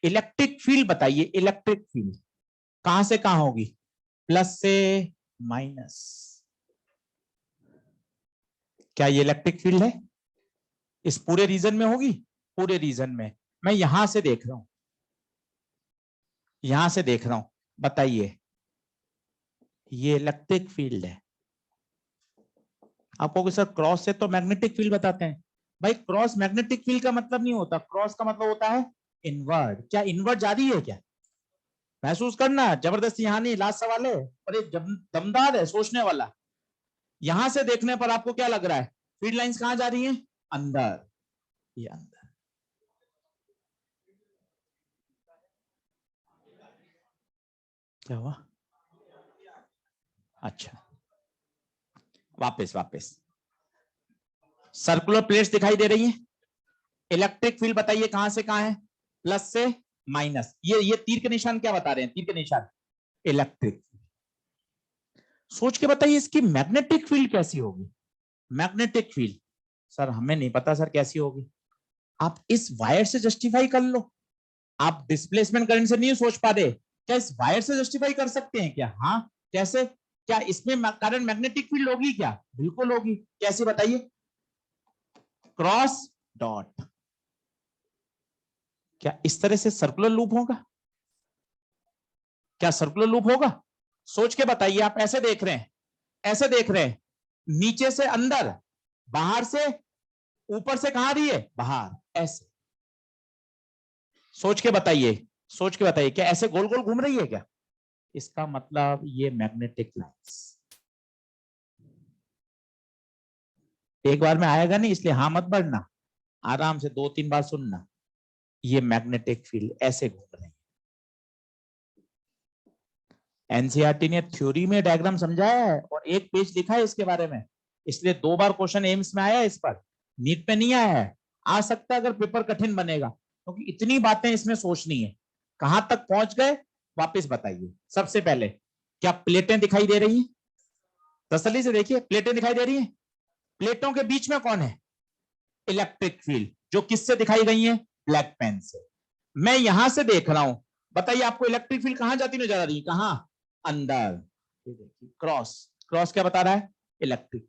A: इलेक्ट्रिक फील्ड बताइए, इलेक्ट्रिक फील्ड कहां से कहां होगी, प्लस से माइनस। क्या ये इलेक्ट्रिक फील्ड है? इस पूरे रीजन में होगी, पूरे रीजन में। मैं यहां से देख रहा हूं, यहां से देख रहा हूं, बताइए ये इलेक्ट्रिक फील्ड है। आपको सर क्रॉस से तो मैग्नेटिक फील्ड बताते हैं। भाई क्रॉस मैग्नेटिक फील्ड का मतलब नहीं होता, क्रॉस का मतलब होता है इनवर्ड। क्या इनवर्ड जारी है क्या? महसूस करना, जबरदस्ती यहां नहीं। लास्ट सवाल है और ये दमदार है, सोचने वाला। यहां से देखने पर आपको क्या लग रहा है, फील्ड लाइंस कहां जा रही हैं? अंदर, ये अंदर। क्या हुआ? अच्छा, वापस वापस। सर्कुलर प्लेट्स दिखाई दे रही हैं। इलेक्ट्रिक फील्ड बताइए कहां से कहां है, प्लस से माइनस। ये तीर के निशान क्या बता रहे हैं, तीर के निशान इलेक्ट्रिक। सोच के बताइए इसकी मैग्नेटिक फील्ड कैसी होगी। मैग्नेटिक फील्ड सर हमें नहीं पता सर कैसी होगी, आप इस वायर से जस्टिफाई कर लो। आप डिस्प्लेसमेंट करंट से नहीं सोच पा रहे, क्या इस वायर से जस्टिफाई कर सकते हैं क्या? हाँ, कैसे? क्या इसमें करंट मैग्नेटिक फील्ड होगी क्या? बिल्कुल होगी। कैसे बताइए? Cross dot. क्या इस तरह से सर्कुलर लूप होगा? क्या सर्कुलर लूप होगा? सोच के बताइए। आप ऐसे देख रहे हैं, ऐसे देख रहे हैं, नीचे से अंदर, बाहर से ऊपर से कहां रही है, बाहर, ऐसे। सोच के बताइए, सोच के बताइए, क्या ऐसे गोल गोल घूम रही है क्या? इसका मतलब ये मैग्नेटिक लाइंस। एक बार में आएगा नहीं, इसलिए हाँ मत बढ़ना, आराम से 2-3 बार सुनना। ये मैग्नेटिक फील्ड ऐसे घूम रहे हैं। एनसीईआरटी ने थ्योरी में डायग्राम समझाया है और एक पेज लिखा है इसके बारे में, इसलिए 2 बार क्वेश्चन एम्स में आया है इस पर, नीट पे नहीं आया है। आ सकता है अगर पेपर कठिन बनेगा, क्योंकि इतनी बातें इसमें सोचनी है। कहां तक पहुंच गए वापस बताइए। सबसे पहले क्या प्लेटें दिखाई दे रही हैं? तसल्ली से देखिए, प्लेटें दिखाई दे रही हैं। प्लेटों के बीच में कौन है? इलेक्ट्रिक फील्ड, जो किससे दिखाई गई है? ब्लैक पेन से। मैं यहां से देख रहा हूं, बताइए आपको इलेक्ट्रिक फील्ड कहां जाती नजर आ रही है? कहां? अंदर। ये देखिए क्रॉस, क्रॉस क्या बता रहा है? इलेक्ट्रिक।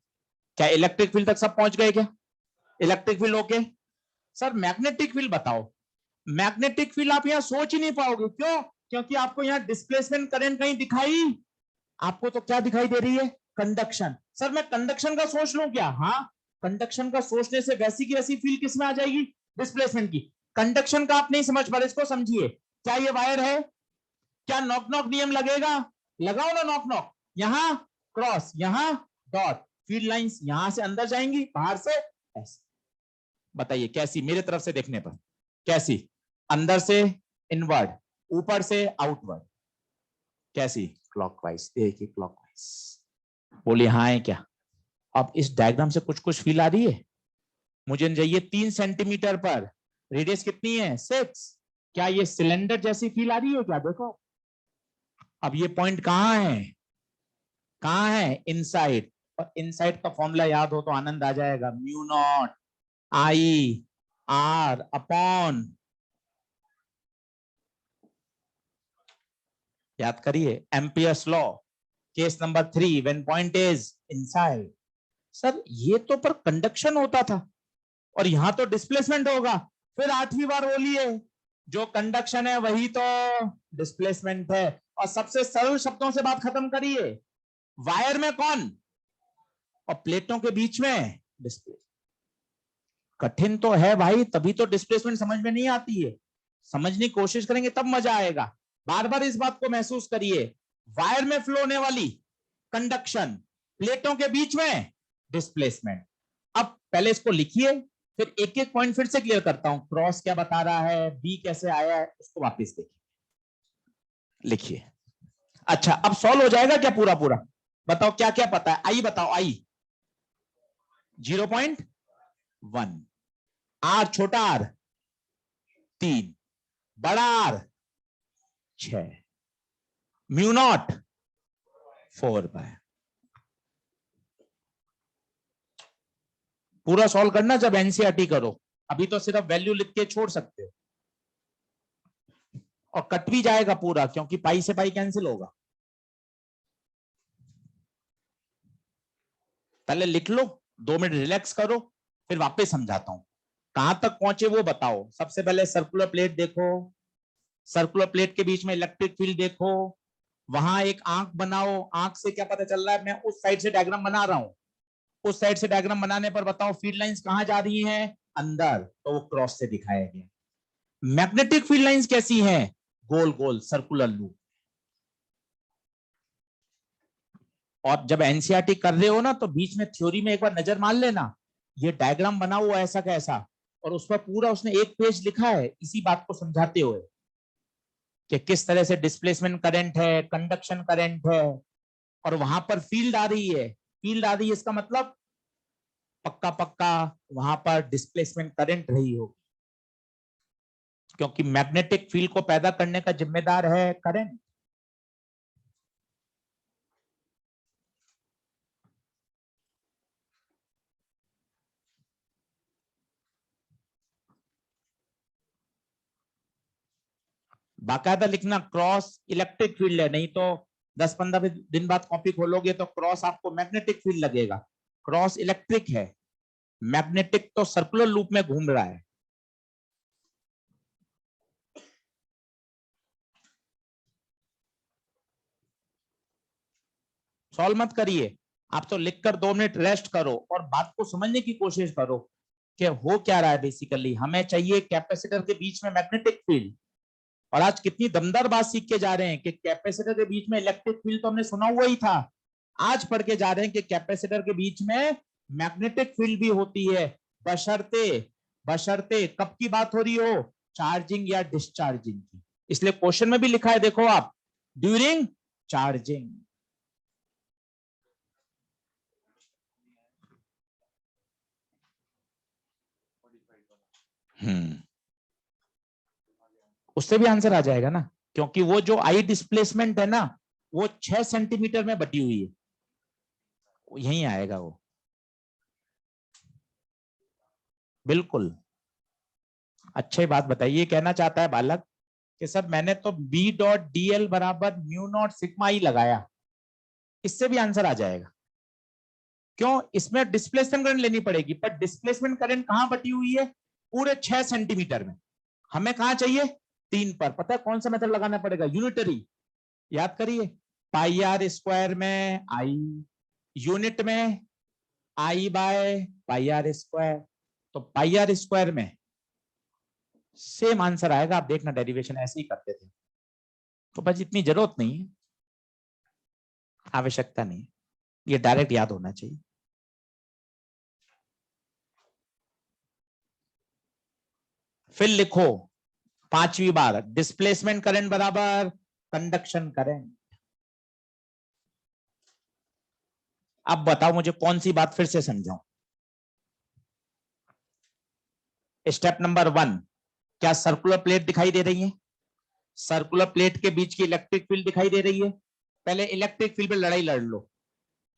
A: क्या इलेक्ट्रिक फील्ड तक सब पहुंच गए क्या? Electric field okay. Sir magnetic field बताओ। मैग्नेटिक फील्ड आप यहां सोच ही नहीं पाओगे, क्यों? क्योंकि आपको यहां डिस्प्लेसमेंट करंट कहीं दिखाई, आपको तो क्या दिखाई दे रही है? कंडक्शन। सर मैं कंडक्शन का सोच लूं क्या? हाँ, कंडक्शन का सोचने से वैसी की वैसी फील्ड किसमें आ जाएगी? डिस्प्लेसमेंट की। कंडक्शन का आप नहीं समझ पा रहे, इसको समझिए। क्या ये वायर है? क्या नॉक नॉक नियम लगेगा? लगाओ ना नॉक नॉक। यहां क्रॉस, यहां डॉट, फील्ड लाइंस यहां से अंदर जाएंगी, बाहर से ऐसे। बताइए कैसी, मेरे तरफ से देखने पर कैसी? अंदर से इनवर्ड, ऊपर से आउटवर्ड। कैसी? क्लॉकवाइज। देखिए क्लॉकवाइज। बोलिए हाँ है क्या? अब इस डायग्राम से कुछ कुछ फील आ रही है? मुझे चाहिए 3 सेंटीमीटर पर, रेडियस कितनी है? 6। क्या ये सिलेंडर जैसी फील आ रही है क्या? देखो अब ये पॉइंट कहां है, कहां है? इनसाइड। और इनसाइड का फॉर्मूला याद हो तो आनंद आ जाएगा, mu not I R upon, याद करिए, Ampere's law, case number 3, when point is inside. Sir ये तो पर कंडक्शन होता था और यहां तो डिस्प्लेसमेंट होगा। फिर 8वीं बार बोलिए, जो कंडक्शन है वही तो डिस्प्लेसमेंट है। और सबसे सरल शब्दों से बात खत्म करिए, वायर में कौन और प्लेटों के बीच में डिस्प्लेसमेंट। कठिन तो है भाई, तभी तो डिस्प्लेसमेंट समझ में नहीं आती है। समझने की कोशिश करेंगे तब मजा आएगा। बार बार इस बात को महसूस करिए, वायर में फ्लो होने वाली कंडक्शन, प्लेटों के बीच में डिस्प्लेसमेंट। अब पहले इसको लिखिए, फिर एक एक पॉइंट फिर से क्लियर करता हूं। क्रॉस क्या बता रहा है, बी कैसे आया है, उसको वापस देखिए, लिखिए। अच्छा अब सॉल्व हो जाएगा क्या पूरा पूरा? बताओ क्या क्या पता है? आई बताओ, आई 0.1, आर छोटा आर 3, बड़ा आर 6, म्यू नॉट 4/। पूरा सॉल्व करना जब एनसीईआरटी करो, अभी तो सिर्फ वैल्यू लिख के छोड़ सकते हो। और कट भी जाएगा पूरा, क्योंकि पाई से पाई कैंसिल होगा। पहले लिख लो, 2 मिनट रिलैक्स करो, फिर वापस समझाता हूं। कहां तक पहुंचे वो बताओ। सबसे पहले सर्कुलर प्लेट देखो, सर्कुलर प्लेट के बीच में इलेक्ट्रिक फील्ड देखो, वहां एक आंख बनाओ। आंख से क्या पता चल रहा है, मैं उस साइड से डायग्राम बना रहा हूं, उस साइड से डायग्राम बनाने पर बताओ फील्ड लाइंस कहां जा रही हैं, अंदर, तो वो क्रॉस से दिखाया गया। मैग्नेटिक फील्ड लाइंस कैसी हैं, गोल गोल सर्कुलर लूप। और जब एनसीईआरटी कर रहे हो ना, तो बीच में थ्योरी में एक बार नजर मार लेना, ये डायग्राम बना हुआ ऐसा कैसा, और उस पर पूरा उसने एक पेज लिखा है इसी बात को समझाते हुए कि किस तरह से डिस्प्लेसमेंट करंट है, कंडक्शन करंट है, और वहां पर फील्ड आ रही है। फील्ड आ रही है इसका मतलब पक्का पक्का वहां पर डिस्प्लेसमेंट करंट रही हो, क्योंकि मैग्नेटिक फील्ड को पैदा करने का जिम्मेदार है करंट। बाकायदा लिखना, क्रॉस इलेक्ट्रिक फील्ड है, नहीं तो 10-15 दिन बाद कॉपी खोलोगे तो क्रॉस आपको मैग्नेटिक फील्ड लगेगा। क्रॉस इलेक्ट्रिक है, मैग्नेटिक तो सर्कुलर लूप में घूम रहा है। सॉल्व मत करिए, आप तो लिखकर 2 मिनट रेस्ट करो और बात को समझने की कोशिश करो कि हो क्या रहा है। बेसिकली हमें चाहिए कैपेसिटर के बीच में मैग्नेटिक फील्ड, और आज कितनी दमदार बात सीख के जा रहे हैं कि कैपेसिटर के बीच में इलेक्ट्रिक फील्ड तो हमने सुना हुआ ही था, आज पढ़ के जा रहे हैं कि कैपेसिटर के बीच में मैग्नेटिक फील्ड भी होती है, बशर्ते बशर्ते कब की बात हो रही हो, चार्जिंग या डिस्चार्जिंग की। इसलिए क्वेश्चन में भी लिखा है, देखो आप, ड्यूरिंग चार्जिंग। उससे भी आंसर आ जाएगा ना, क्योंकि वो जो आई डिस्प्लेसमेंट है ना, वो 6 सेंटीमीटर में बटी हुई है, यही आएगा वो, बिल्कुल। अच्छी बात बताइए, कहना चाहता है बालक कि सर मैंने तो बी डॉट डी एल बराबर म्यू नॉट सिग्मा ई लगाया, इससे भी आंसर आ जाएगा। क्यों, इसमें डिस्प्लेसमेंट करंट लेनी पड़ेगी, पर डिस्प्लेसमेंट करंट कहां बटी हुई है, पूरे 6 सेंटीमीटर में। हमें कहां चाहिए, 3 पर। पता है कौन सा मेथड लगाना पड़ेगा, यूनिटरी। याद करिए, पाई आर स्क्वायर में आई, यूनिट में आई बाय पाई आर स्क्वायर, तो पाई आर स्क्वायर में सेम आंसर आएगा। आप देखना, डेरिवेशन ऐसे ही करते थे, तो बस इतनी जरूरत नहीं है, आवश्यकता नहीं, ये डायरेक्ट याद होना चाहिए। फिर लिखो 5वीं बार, डिस्प्लेसमेंट करंट बराबर कंडक्शन करंट। अब बताओ मुझे कौन सी बात फिर से समझाऊं। स्टेप नंबर 1, क्या सर्कुलर प्लेट दिखाई दे रही है, सर्कुलर प्लेट के बीच की इलेक्ट्रिक फील्ड दिखाई दे रही है। पहले इलेक्ट्रिक फील्ड पे लड़ाई लड़ लो।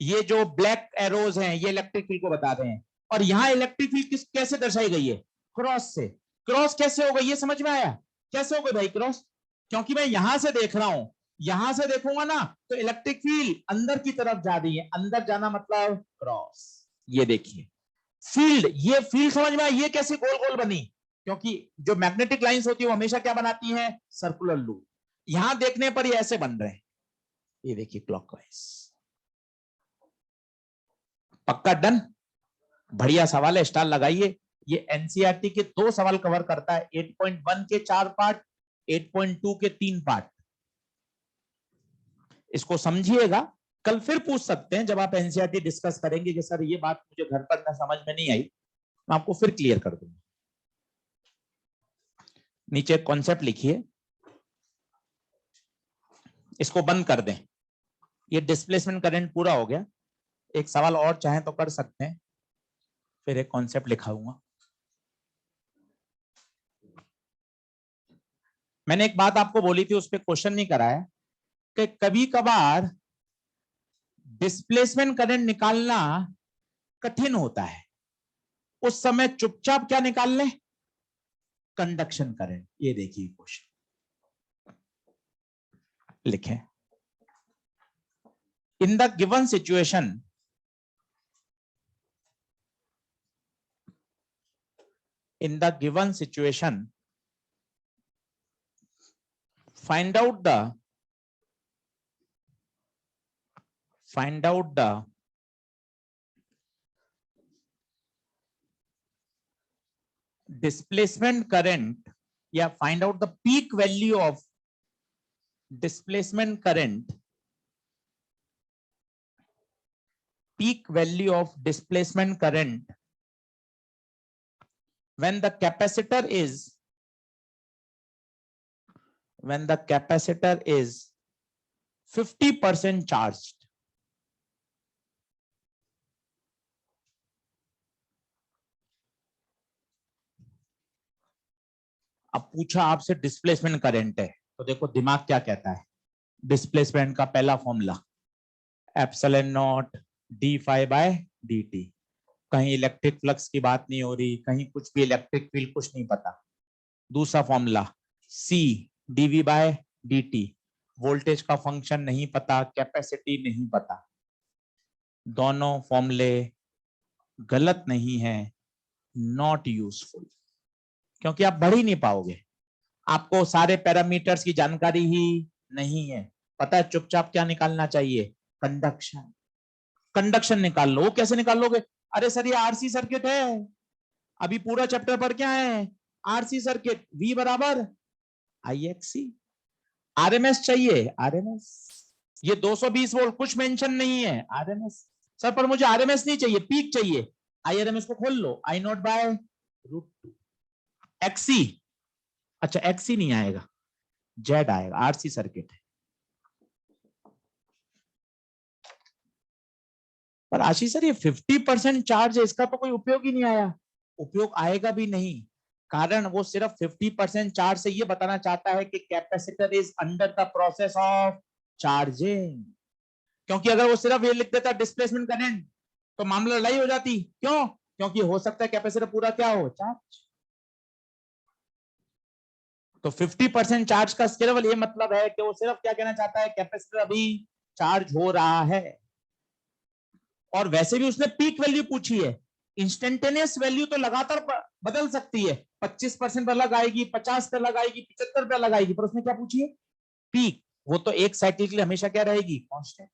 A: ये जो ब्लैक एरोज हैं ये इलेक्ट्रिक फील्ड को बता रहे हैं, और यहां इलेक्ट्रिक फील्ड किस कैसे दर्शाई गई है, क्रॉस से। क्रॉस कैसे हो गई ये समझ में आया, कैसे हो गई भाई क्रॉस, क्योंकि मैं यहां से देख रहा हूं, यहां से देखूंगा ना तो इलेक्ट्रिक फील्ड अंदर की तरफ जा रही है, अंदर जाना मतलब क्रॉस। ये देखिए फील्ड, ये फील्ड समझ में आई, ये कैसे गोल गोल बनी, क्योंकि जो मैग्नेटिक लाइंस होती है वो हमेशा क्या बनाती है, सर्कुलर लूप। यहां देखने पर ये ऐसे बन रहे हैं, ये देखिए क्लॉकवाइज। पक्का डन, बढ़िया सवाल है, स्टार लगाइए। ये एनसीईआरटी के 2 सवाल कवर करता है, 8.1 के 4 पार्ट, 8.2 के 3 पार्ट। इसको समझिएगा, कल फिर पूछ सकते हैं जब आप एनसीईआरटी डिस्कस करेंगे कि सर ये बात मुझे घर पर ना समझ में नहीं आई, मैं आपको फिर क्लियर कर दूंगा। नीचे कॉन्सेप्ट लिखिए, इसको बंद कर दें। ये डिस्प्लेसमेंट करंट पूरा हो गया, एक सवाल और चाहें तो कर सकते हैं, फिर एक कॉन्सेप्ट लिखाऊंगा। मैंने एक बात आपको बोली थी, उस पर क्वेश्चन नहीं कराया, कि कभी कभार डिस्प्लेसमेंट करंट निकालना कठिन होता है, उस समय चुपचाप क्या निकाल लें, कंडक्शन करंट। ये देखिए क्वेश्चन, लिखें, in the given situation find out the displacement current, या find out the peak value of displacement current, when the capacitor is 50% charged. अब पूछा आपसे डिस्प्लेसमेंट करंट है, तो देखो दिमाग क्या कहता है। डिस्प्लेसमेंट का पहला formula epsilon naught d phi by d t. कहीं इलेक्ट्रिक फ्लक्स की बात नहीं हो रही, कहीं कुछ भी इलेक्ट्रिक फील्ड कुछ नहीं पता। दूसरा formula C dV by d t, voltage का फंक्शन नहीं पता, कैपेसिटी नहीं पता। दोनों फॉर्मूले गलत नहीं है, नॉट यूजफुल, क्योंकि आप बढ़ ही नहीं पाओगे। आपको सारे पैरामीटर्स की जानकारी ही नहीं है। पता है चुपचाप क्या निकालना चाहिए, कंडक्शन निकाल लो। कैसे निकाल लोगे? अरे सर ये आरसी सर्किट है, अभी पूरा चैप्टर पर क्या है, आरसी सर्किट, वी बराबर आई एक्स सी। आरएमएस चाहिए, आरएमएस, ये 220 वोल्ट कुछ मेंशन नहीं है, आरएमएस। सर पर मुझे आरएमएस नहीं चाहिए, पीक चाहिए। आईआरएमएस को खोल लो, i naught by root two x c. अच्छा एक्सी नहीं आएगा, जेड आएगा, आरसी सर्किट है। पर आशीष सर ये 50% चार्ज है, इसका तो कोई उपयोग ही नहीं आया। उपयोग आएगा भी नहीं, कारण वो सिर्फ 50% चार्ज से ये बताना चाहता है कि capacitor is under the process of charging. क्योंकि अगर वो सिर्फ ये लिख देता डिस्प्लेसमेंट करंट तो मामला लड़ाई हो जाती। क्यों? क्योंकि हो सकता है कैपेसिटर पूरा क्या हो, चार्ज। तो 50% चार्ज का केवल ये मतलब है कि वो सिर्फ क्या कहना चाहता है, कैपेसिटर अभी चार्ज हो रहा है। और वैसे भी उसने पीक वैल्यू पूछी है, इंस्टेंटेनियस वैल्यू तो लगातार बदल सकती है, 25% पे अलग आएगी, 50 पे अलग आएगी, 75 पे अलग आएगी, पर उसने क्या पूछी है, पीक। वो तो एक साइकिल के लिए हमेशा क्या रहेगी, कांस्टेंट।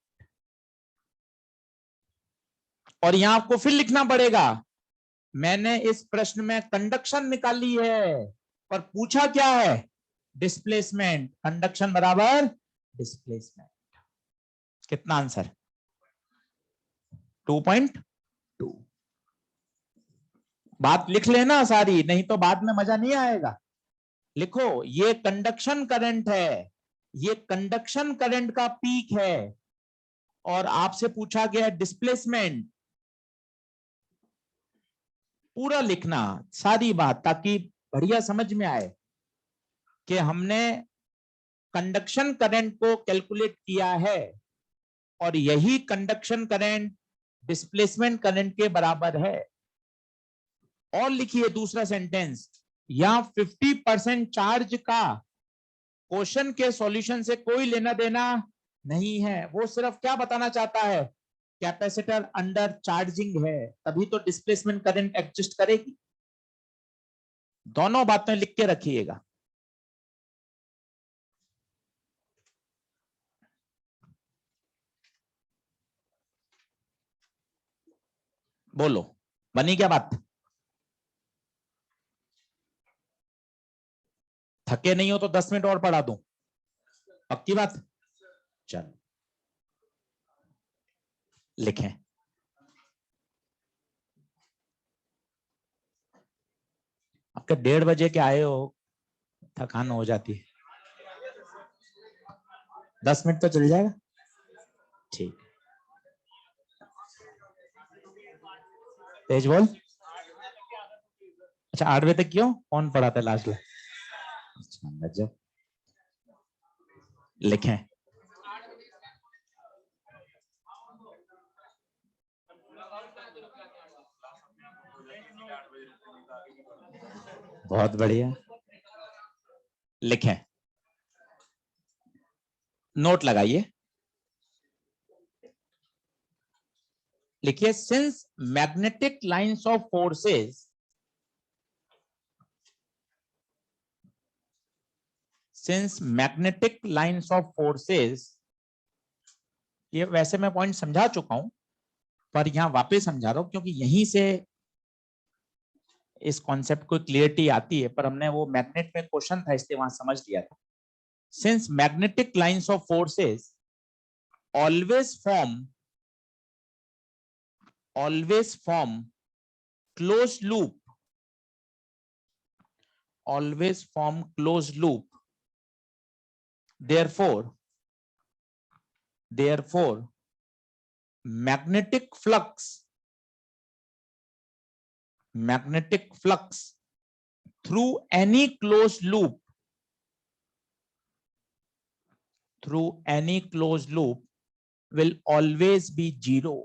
A: और यहां आपको फिर लिखना पड़ेगा, मैंने इस प्रश्न में कंडक्शन निकाली है, पर पूछा क्या है, डिस्प्लेसमेंट। कंडक्शन बराबर डिस्प्लेसमेंट। कितना आंसर, 2.2। बात लिख लेना सारी, नहीं तो बाद में मजा नहीं आएगा। लिखो, ये कंडक्शन करंट है, ये कंडक्शन करंट का पीक है, और आपसे पूछा गया डिस्प्लेसमेंट। पूरा लिखना सारी बात, ताकि बढ़िया समझ में आए कि हमने कंडक्शन करंट को कैलकुलेट किया है, और यही कंडक्शन करंट डिस्प्लेसमेंट करंट के बराबर है। और लिखिए दूसरा सेंटेंस, यहां 50% चार्ज का क्वेश्चन के सॉल्यूशन से कोई लेना देना नहीं है। वो सिर्फ क्या बताना चाहता है, कैपेसिटर अंडर चार्जिंग है, तभी तो डिस्प्लेसमेंट करंट एग्जिस्ट करेगी। दोनों बातें लिख के रखिएगा। बोलो, बनी क्या बात? थके नहीं हो तो 10 मिनट और पढ़ा दूं, पक्की बात? चलो लिखें, आपके 1:30 बजे के आए हो, थकान हो जाती है। 10 मिनट तो चल जाएगा, ठीक। तेज बोल। अच्छा 8 बजे तक क्यों, कौन पढ़ाता है लास्ट में? अच्छा लिखें, बहुत बढ़िया। लिखें, नोट लगाइए, लिखिए since magnetic lines of forces, since magnetic lines of forces, ये वैसे मैं पॉइंट समझा चुका हूं पर यहां वापस समझा रहा हूं क्योंकि यहीं से इस कॉन्सेप्ट को क्लियरिटी आती है, पर हमने वो मैग्नेट में क्वेश्चन था इसलिए वहां समझ लिया था। Since magnetic lines of forces always form closed loop, always form closed loop, therefore magnetic flux through any closed loop will always be zero।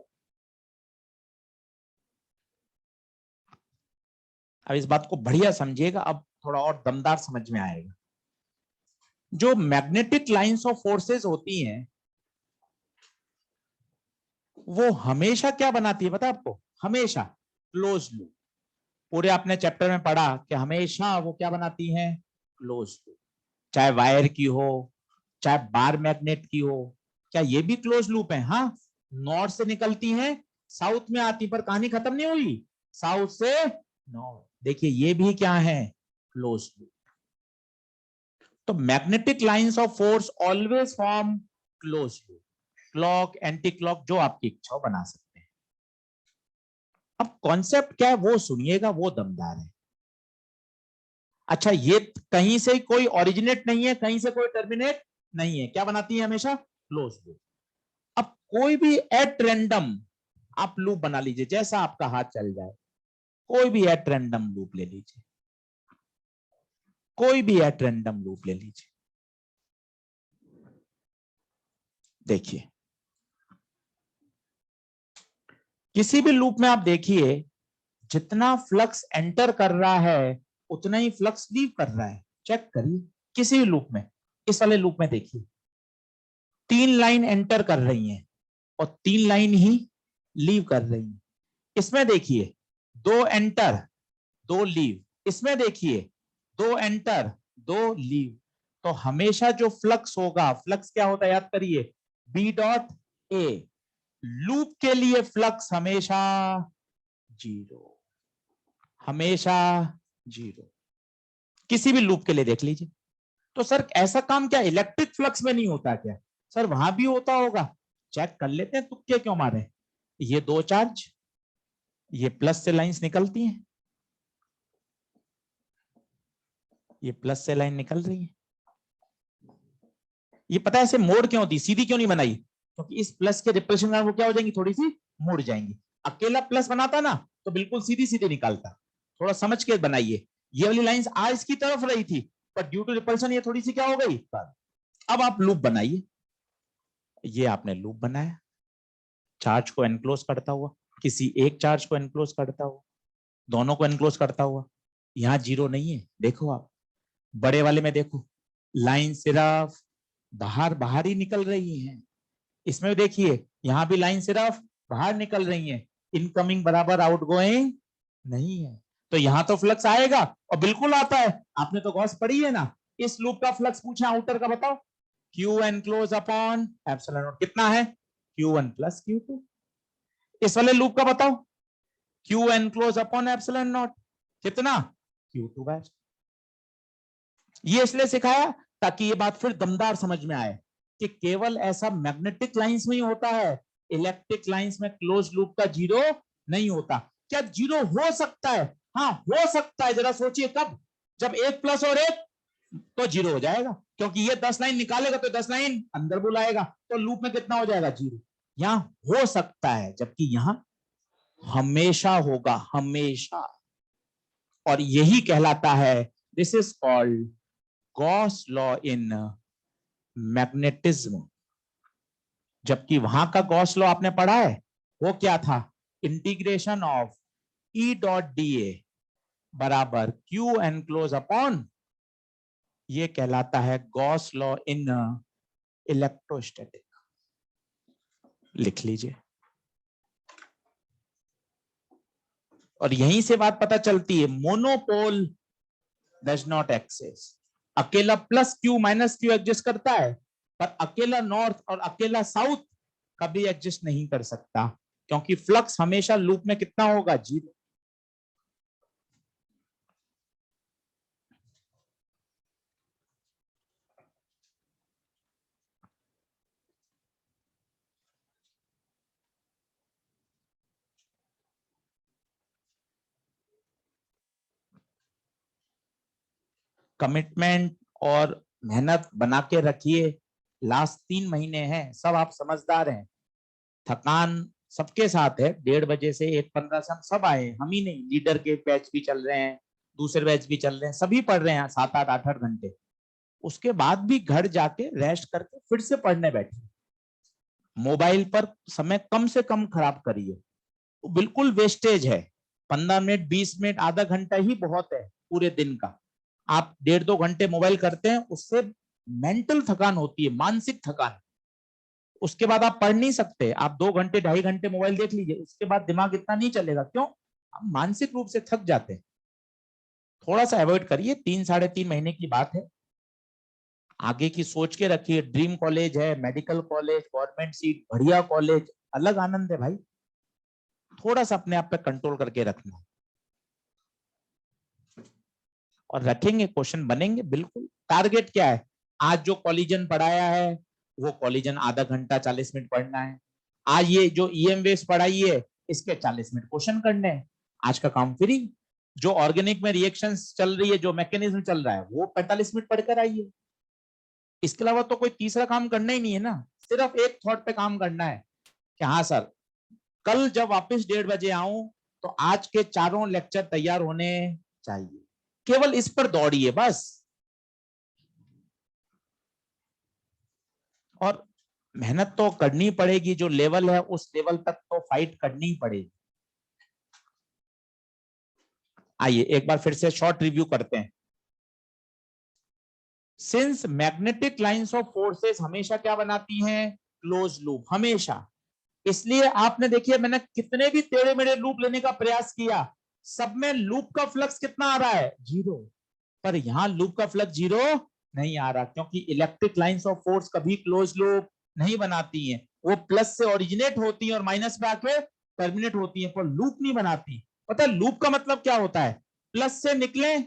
A: अब इस बात को बढ़िया समझिएगा, अब थोड़ा और दमदार समझ में आएगा। जो मैग्नेटिक लाइंस ऑफ फोर्सेस होती हैं वो हमेशा क्या बनाती है पता है आपको? हमेशा क्लोज लूप। पूरे आपने चैप्टर में पढ़ा कि हमेशा वो क्या बनाती हैं? Close loop. चाहे वायर की हो, चाहे बार मैग्नेट की हो, क्या ये भी क्लोज लूप है? हाँ, नॉर्थ से निकलती हैं, साउथ में आती, पर कहानी खत्म नहीं हुई, साउथ से नॉर्थ। देखिए ये भी क्या है? Close loop. तो magnetic lines of force always form close loop. Clock, anti clock, जो आपकी इच्छा हो बना सकते हैं। अब कॉन्सेप्ट क्या है वो सुनिएगा, वो दमदार है। अच्छा, ये कहीं से कोई ओरिजिनेट नहीं है, कहीं से कोई टर्मिनेट नहीं है, क्या बनाती है? हमेशा क्लोज लूप। अब कोई भी एट रैंडम आप लूप बना लीजिए, जैसा आपका हाथ चल जाए, कोई भी एट रैंडम लूप ले लीजिए, कोई भी एट रैंडम लूप ले लीजिए। देखिए किसी भी लूप में आप देखिए, जितना फ्लक्स एंटर कर रहा है उतना ही फ्लक्स लीव कर रहा है। चेक करिए किसी भी लूप में। इस वाले लूप में देखिए 3 लाइन एंटर कर रही हैं और 3 लाइन ही लीव कर रही हैं। इसमें देखिए 2 एंटर 2 लीव, इसमें देखिए 2 एंटर 2 लीव। तो हमेशा जो फ्लक्स होगा, फ्लक्स क्या होता है याद करिए? B dot A. लूप के लिए फ्लक्स हमेशा जीरो, हमेशा जीरो। किसी भी लूप के लिए देख लीजिए। तो सर ऐसा काम क्या इलेक्ट्रिक फ्लक्स में नहीं होता क्या? सर वहां भी होता होगा, चेक कर लेते हैं, तुक्के क्यों मारे। ये 2 चार्ज, ये प्लस से लाइंस निकलती हैं, ये प्लस से लाइन निकल रही है। ये पता है ऐसे मोड़ क्यों होती, सीधी क्यों नहीं बनाई? क्योंकि इस प्लस के रिपल्शन वो क्या हो जाएंगी, थोड़ी सी मुड़ जाएंगी। अकेला प्लस बनाता ना तो बिल्कुल सीधी सीधी निकालता। थोड़ा समझ के बनाइए। ये वाली लाइंस आज की तरफ रही थी, पर ड्यू टू रिपल्शन ये थोड़ी सी क्या हो गई। अब आप लूप बनाइए। ये आपने लूप बनाया, चार्ज को एनक्लोज करता हुआ, किसी एक चार्ज को एनक्लोज करता हुआ, दोनों को एनक्लोज करता हुआ। यहां जीरो नहीं है, देखो आप बड़े वाले में देखो, लाइन सिर्फ बाहर बाहर ही निकल रही है। इसमें देखिए यहां भी लाइन सिर्फ बाहर निकल रही है, इनकमिंग बराबर आउटगोइंग नहीं है। तो यहां तो फ्लक्स आएगा और बिल्कुल आता है। आपने तो गॉस पढ़ी है ना। इस लूप का फ्लक्स पूछा आउटर का, बताओ। Q enclose upon epsilon not कितना है? Q1 plus Q2। इस वाले लूप का बताओ, Q enclose upon epsilon not कितना? Q2 batch. ये इसलिए सिखाया ताकि ये बात फिर दमदार समझ में आए कि केवल ऐसा मैग्नेटिक लाइंस में ही होता है, इलेक्ट्रिक लाइंस में क्लोज लूप का जीरो नहीं होता। क्या जीरो हो सकता है? हाँ हो सकता है। जरा सोचिए कब, जब एक प्लस और एक तो जीरो हो जाएगा, क्योंकि ये 10 लाइन निकालेगा तो 10 लाइन अंदर बुलाएगा, तो लूप में कितना हो जाएगा? जीरो। यहां हो सकता है, जबकि यहां हमेशा होगा, हमेशा। और यही कहलाता है, this is called Gauss law in magnetism. जबकि वहां का गॉस लॉ आपने पढ़ा है, वो क्या था? Integration of e dot d a बराबर क्यू एनक्लोज अपॉन, ये कहलाता है गॉस लॉ इन इलेक्ट्रोस्टैटिक, लिख लीजिए। और यहीं से बात पता चलती है, मोनोपोल डज नॉट एक्सेस। अकेला plus Q minus Q exist करता है, पर अकेला नॉर्थ और अकेला साउथ कभी एग्जिस्ट नहीं कर सकता, क्योंकि फ्लक्स हमेशा लूप में कितना होगा, 0। कमिटमेंट और मेहनत बना के रखिए। लास्ट 3 महीने हैं, सब आप समझदार हैं। थकान सबके साथ है, 1:30 से 1:15 से हम सब आए, हम ही नहीं, लीडर के बैच भी चल रहे हैं, दूसरे बैच भी चल रहे हैं, सभी पढ़ रहे हैं 7-8 8-8 घंटे। उसके बाद भी घर जाके रेस्ट करके फिर से पढ़ने बैठे। मोबाइल पर समय कम से कम खराब करिए, तो बिल्कुल वेस्टेज है। 15 मिनट 20 मिनट आधा घंटा ही बहुत है पूरे दिन का। आप 1.5-2 घंटे मोबाइल करते हैं, उससे मेंटल थकान होती है, मानसिक थकान। उसके बाद आप पढ़ नहीं सकते। आप 2 घंटे 2.5 घंटे मोबाइल देख लीजिए, उसके बाद दिमाग इतना नहीं चलेगा। क्यों? आप मानसिक रूप से थक जाते हैं। थोड़ा सा अवॉइड करिए, 3-3.5 महीने की बात है। आगे की सोच के रखिए। ड्रीम कॉलेज है, मेडिकल कॉलेज, गवर्नमेंट सीट, बढ़िया कॉलेज, अलग आनंद है भाई। थोड़ा सा अपने आप पे कंट्रोल करके रखना, और रखेंगे क्वेश्चन बनेंगे बिल्कुल। टारगेट क्या है? आज जो कॉलिजन पढ़ाया है, वो कॉलिजन आधा घंटा 40 मिनट पढ़ना है। आज ये जो ईएम वेव्स पढ़ाई है, इसके 40 मिनट क्वेश्चन करने हैं। आज का काम फ्री। जो ऑर्गेनिक में रिएक्शंस चल रही है, जो मैकेनिज्म चल रहा है, वो 45 मिनट पढ़कर आइए। इसके अलावा तो कोई तीसरा काम करना ही नहीं है ना। सिर्फ एक थॉट पे काम करना है कि हाँ सर, कल जब वापस 1:30 आऊं तो आज के 4 लेक्चर तैयार होने चाहिए। केवल इस पर दौड़िए बस। और मेहनत तो करनी पड़ेगी, जो लेवल है उस लेवल तक तो फाइट करनी ही पड़ेगी। आइए एक बार फिर से शॉर्ट रिव्यू करते हैं। Since magnetic lines of forces हमेशा क्या बनाती हैं, क्लोज लूप, हमेशा। इसलिए आपने देखिए, मैंने कितने भी टेढ़े मेढ़े लूप लेने का प्रयास किया, सब में लूप का फ्लक्स कितना आ रहा है, 0। पर यहां लूप का फ्लक्स 0 नहीं आ रहा, क्योंकि इलेक्ट्रिक लाइंस ऑफ फोर्स कभी क्लोज लूप नहीं बनाती हैं। वो प्लस से ओरिजिनेट होती हैं और माइनस पे आके टर्मिनेट होती हैं, पर लूप नहीं बनाती। पता है लूप का मतलब क्या होता है? प्लस से निकले,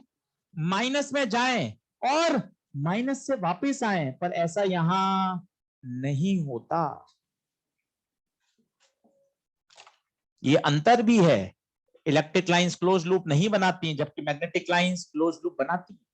A: माइनस में जाएं, और माइनस से वापस आए, पर ऐसा यहां नहीं होता। ये अंतर भी है। इलेक्ट्रिक लाइंस क्लोज लूप नहीं बनाती हैं, जबकि मैग्नेटिक लाइंस क्लोज लूप बनाती हैं।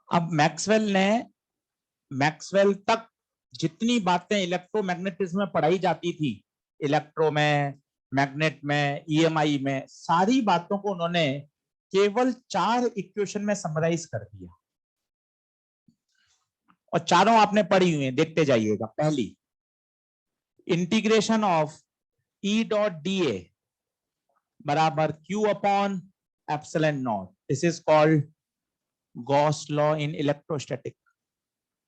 A: अब मैक्सवेल तक जितनी बातें इलेक्ट्रोमैग्नेटिज्म में पढ़ाई जाती थी, इलेक्ट्रो में, मैग्नेट में, ईएमआई में, सारी बातों को उन्होंने केवल 4 इक्वेशन में समराइज कर दिया। और चारों आपने पढ़ी हुई हैं, देखते जाइएगा। पहली, integration of e dot d a बराबर q upon epsilon naught. This is called Gauss law in electrostatic.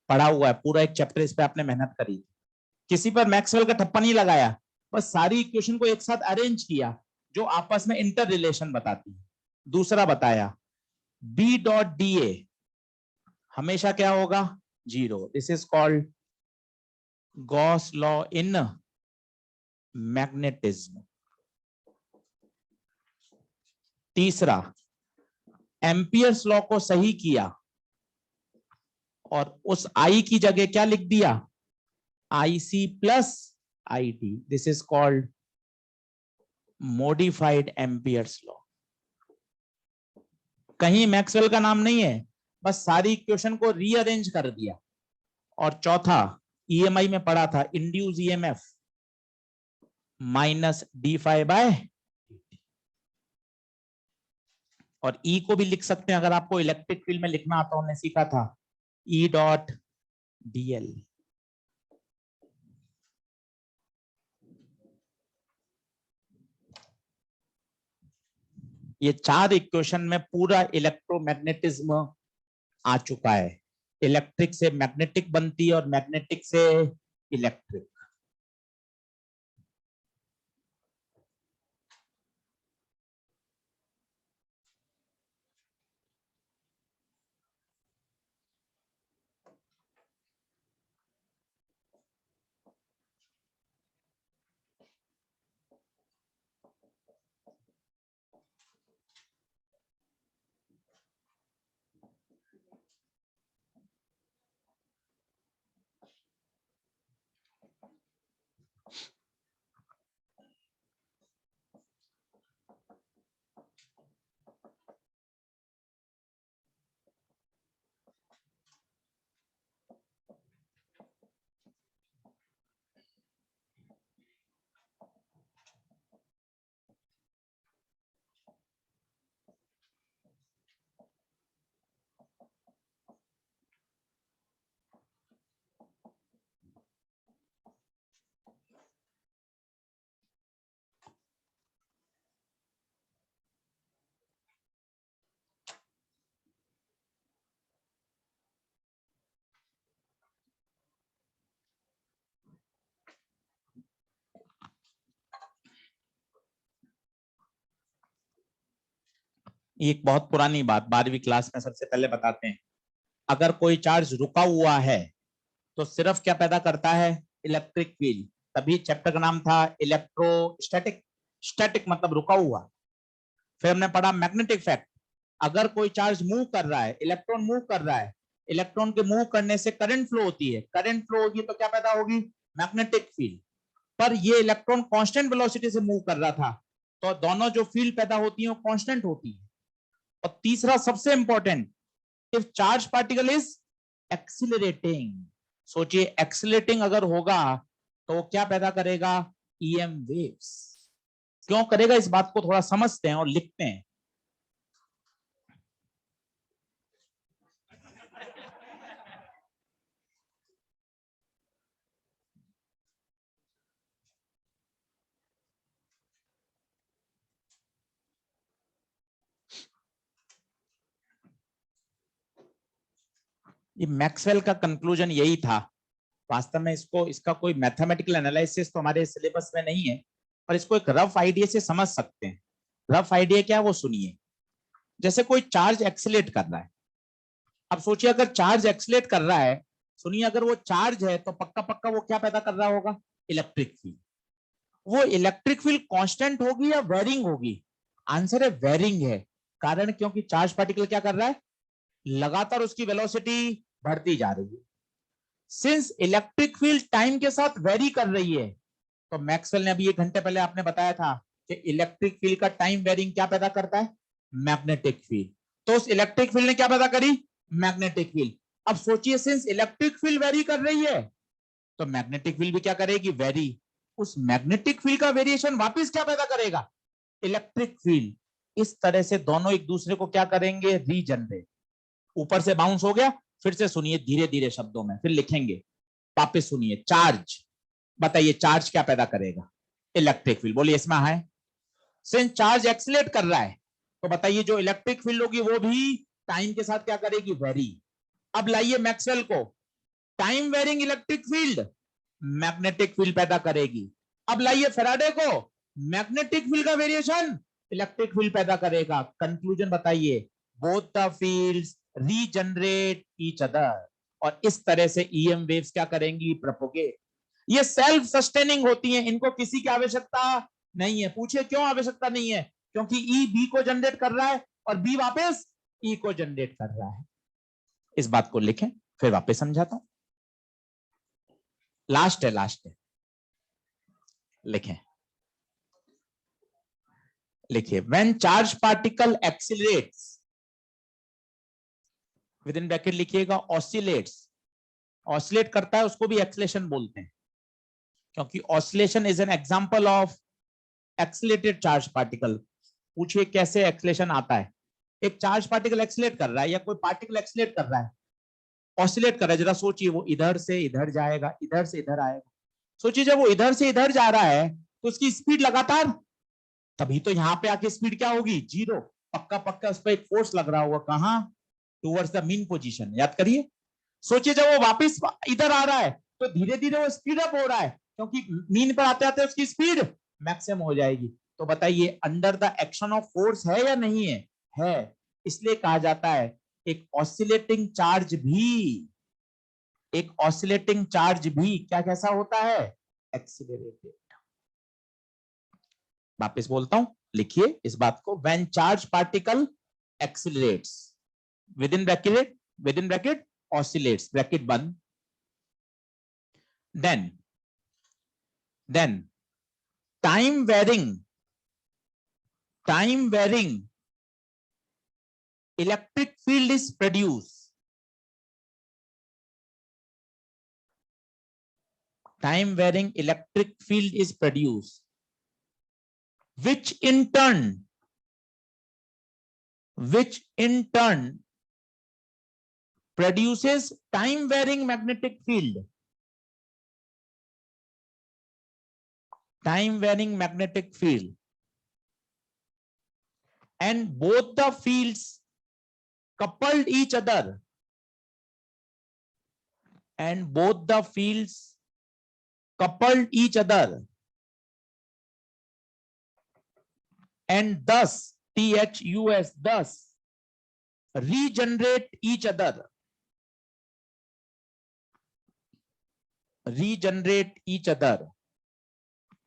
A: पढ़ा हुआ है पूरा एक चैप्टर, इस पे आपने मेहनत करी। किसी पर मैक्सवेल का ठप्पा नहीं लगाया, बस सारी इक्वेशन को एक साथ अरेंज किया जो आपस में इंटर रिलेशन बताती है। दूसरा बताया, बी डॉट डी ए हमेशा क्या होगा, 0। This is called Gauss law in magnetism. तीसरा, एम्पियर्स लॉ को सही किया और उस आई की जगह क्या लिख दिया, IC plus IT। This is called modified Ampere's law. कहीं मैक्सवेल का नाम नहीं है, बस सारी इक्वेशन को रीअरेंज कर दिया। और चौथा ईएमआई में पढ़ा था, induce EMF minus d phi by, और ई को भी लिख सकते हैं अगर आपको इलेक्ट्रिक फील्ड में लिखना आता, हमने सीखा था ई डॉट डीएल। ये चार इक्वेशन में पूरा इलेक्ट्रोमैग्नेटिज्म आ चुका है। इलेक्ट्रिक से मैग्नेटिक बनती है और मैग्नेटिक से इलेक्ट्रिक। एक बहुत पुरानी बात 12वीं क्लास में सबसे पहले बताते हैं। अगर कोई चार्ज रुका हुआ है तो सिर्फ क्या पैदा करता है, इलेक्ट्रिक फील्ड। तभी चैप्टर का नाम था इलेक्ट्रोस्टैटिक। स्टैटिक मतलब रुका हुआ। फिर हमने पढ़ा मैग्नेटिक फैक्ट। अगर कोई चार्ज मूव कर रहा है, इलेक्ट्रॉन मूव कर रहा है, इलेक्ट्रॉन के मूव करने से करंट फ्लो होती है, करंट फ्लो होगी तो क्या पैदा होगी, मैग्नेटिक फील्ड। पर ये इलेक्ट्रॉन कांस्टेंट वेलोसिटी से मूव कर रहा था, तो दोनों जो फील्ड पैदा होती है वो कांस्टेंट होती है। और तीसरा सबसे important, if charge particle is accelerating. सोचिए एक्सिलरेटिंग अगर होगा तो क्या पैदा करेगा, ईएम वेव्स। क्यों करेगा, इस बात को थोड़ा समझते हैं और लिखते हैं। ये मैक्सवेल का कंक्लूजन यही था। वास्तव में इसको, इसका कोई मैथमेटिकल एनालिसिस तो हमारे सिलेबस में नहीं है, पर इसको एक रफ आइडिया से समझ सकते हैं। रफ आइडिया क्या है वो सुनिए। जैसे कोई चार्ज एक्सीलेट कर रहा है। अब सोचिए अगर चार्ज एक्सीलेट कर रहा है, सुनिए अगर वो चार्ज है तो पक्का पक्का वो क्या पैदा कर रहा होगा, इलेक्ट्रिक फील्ड। वो इलेक्ट्रिक फील्ड कांस्टेंट होगी या वेरिंग होगी, आंसर है वेरिंग है। कारण क्योंकि चार्ज पार्टिकल क्या कर रहा है, लगातार उसकी वेलोसिटी बढ़ती जा रही है। सिंस इलेक्ट्रिक फील्ड टाइम के साथ वेरी कर रही है, तो मैक्सवेल ने अभी 1 घंटे पहले आपने बताया था कि इलेक्ट्रिक फील्ड का टाइम वेरिंग क्या पैदा करता है, मैग्नेटिक फील्ड। तो उस इलेक्ट्रिक फील्ड ने क्या पैदा करी, मैग्नेटिक फील्ड। अब सोचिए सिंस इलेक्ट्रिक फील्ड वेरी कर रही है तो मैग्नेटिक फील्ड भी क्या करेगी, वेरी। उस मैग्नेटिक फील्ड का वेरिएशन वापस क्या पैदा करेगा, इलेक्ट्रिक फील्ड। इस तरह से दोनों एक दूसरे को क्या करेंगे, रीजनरेट। ऊपर से बाउंस हो गया, फिर से सुनिए धीरे धीरे शब्दों में, फिर लिखेंगे। वापस सुनिए, चार्ज, बताइए चार्ज क्या पैदा करेगा, इलेक्ट्रिक फील्ड। बोलिए इसमें है, सिंस चार्ज एक्सीलेट कर रहा है तो बताइए जो इलेक्ट्रिक फील्ड होगी वो भी टाइम के साथ क्या करेगी, वेरी। अब लाइए मैक्सवेल को, time varying electric field magnetic field पैदा करेगी। अब लाइए फैराडे को, मैग्नेटिक फील्ड का वेरिएशन इलेक्ट्रिक फील्ड पैदा करेगा। कंक्लूजन बताइए, both the fields regenerate each other. और इस तरह से ईएम वेव्स क्या करेंगी, प्रोपोगेट। ये सेल्फ सस्टेनिंग होती हैं, इनको किसी की आवश्यकता नहीं है। पूछिए क्यों आवश्यकता नहीं है, क्योंकि ई बी को जनरेट कर रहा है और बी वापस ई को जनरेट कर रहा है। इस बात को लिखें, फिर वापस समझाता हूं। लास्ट है, लास्ट है, लिखें। लिखिए when charge particle accelerates, with in bracket लिखिएगा ऑसिलेट्स, ऑसिलेट करता है उसको भी एक्सीलेशन बोलते हैं, क्योंकि oscillation is an example of accelerated charge particle. पूछिए कैसे एक्सीलेशन आता है? एक चार्ज पार्टिकल एक्सीलेट कर रहा है या कोई पार्टिकल एक्सीलेट कर रहा है, ऑसिलेट कर रहा है, जरा सोचिए, वो इधर से इधर जाएगा, इधर से इधर आएगा। सोचिए जब वो इधर से इधर जा रहा है तो उसकी स्पीड लगातार, तभी तो यहाँ पे आके स्पीड क्या होगी? जीरो। पक्का पक्का उस पर एक फोर्स लग रहा होगा, कहां? Towards the mean position. याद करिए। सोचिए जब वो वापस इधर आ रहा है तो धीरे धीरे वो स्पीड अप हो रहा है, क्योंकि मीन पर आते आते उसकी स्पीड मैक्सिमम हो जाएगी। तो बताइए under the action of force है या नहीं है? है। इसलिए कहा जाता है एक ऑसिलेटिंग चार्ज भी, एक ऑसिलेटिंग चार्ज भी क्या कैसा होता है? एक्सिलरेटेड। वापस बोलता हूं, लिखिए इस बात को, when charge particle accelerates, with in bracket oscillates, bracket बंद, then time varying electric field is produced, time varying electric field is produced, which in turn produces time varying magnetic field, time varying magnetic field, and both the fields coupled each other, and both the fields coupled each other, and thus THUS, thus regenerate each other,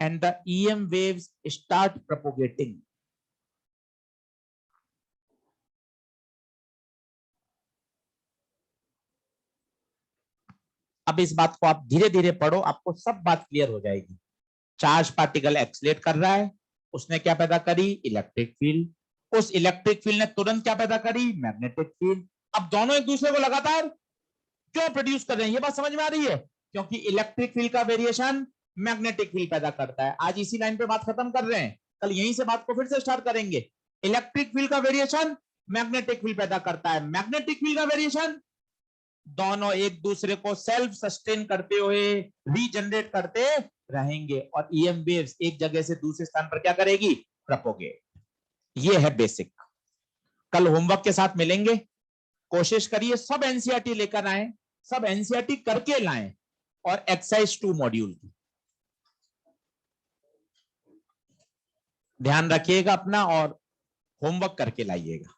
A: and the EM waves start propagating. अब इस बात को आप धीरे धीरे पढ़ो, आपको सब बात क्लियर हो जाएगी। चार्ज पार्टिकल एक्सीलरेट कर रहा है, उसने क्या पैदा करी? Electric field. उस इलेक्ट्रिक फील्ड ने तुरंत क्या पैदा करी? Magnetic field. अब दोनों एक दूसरे को लगातार क्यों प्रोड्यूस कर रहे हैं? ये बात समझ में आ रही है? क्योंकि इलेक्ट्रिक फील्ड का वेरिएशन मैग्नेटिक फील्ड पैदा करता है। आज इसी लाइन पे बात खत्म कर रहे हैं, कल यहीं से बात को फिर से स्टार्ट करेंगे। इलेक्ट्रिक फील्ड का वेरिएशन मैग्नेटिक फील्ड पैदा करता है, मैग्नेटिक फील्ड का वेरिएशन दोनों एक दूसरे को सेल्फ सस्टेन करते हुए रीजनरेट करते रहेंगे, और ईएम वेव्स एक जगह से दूसरे स्थान पर क्या करेगी? प्रोपोगेट। ये है बेसिक। कल होमवर्क के साथ मिलेंगे, कोशिश करिए सब एनसीईआरटी लेकर आए, सब एनसीईआरटी करके लाएं, और एक्सरसाइज 2 मॉड्यूल की ध्यान रखिएगा अपना, और होमवर्क करके लाइएगा।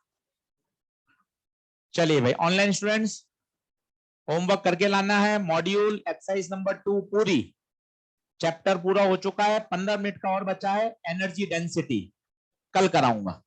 A: चलिए भाई ऑनलाइन स्टूडेंट्स, होमवर्क करके लाना है। मॉड्यूल एक्सरसाइज नंबर 2 पूरी, चैप्टर पूरा हो चुका है, 15 मिनट का और बचा है। एनर्जी डेंसिटी कल कराऊंगा।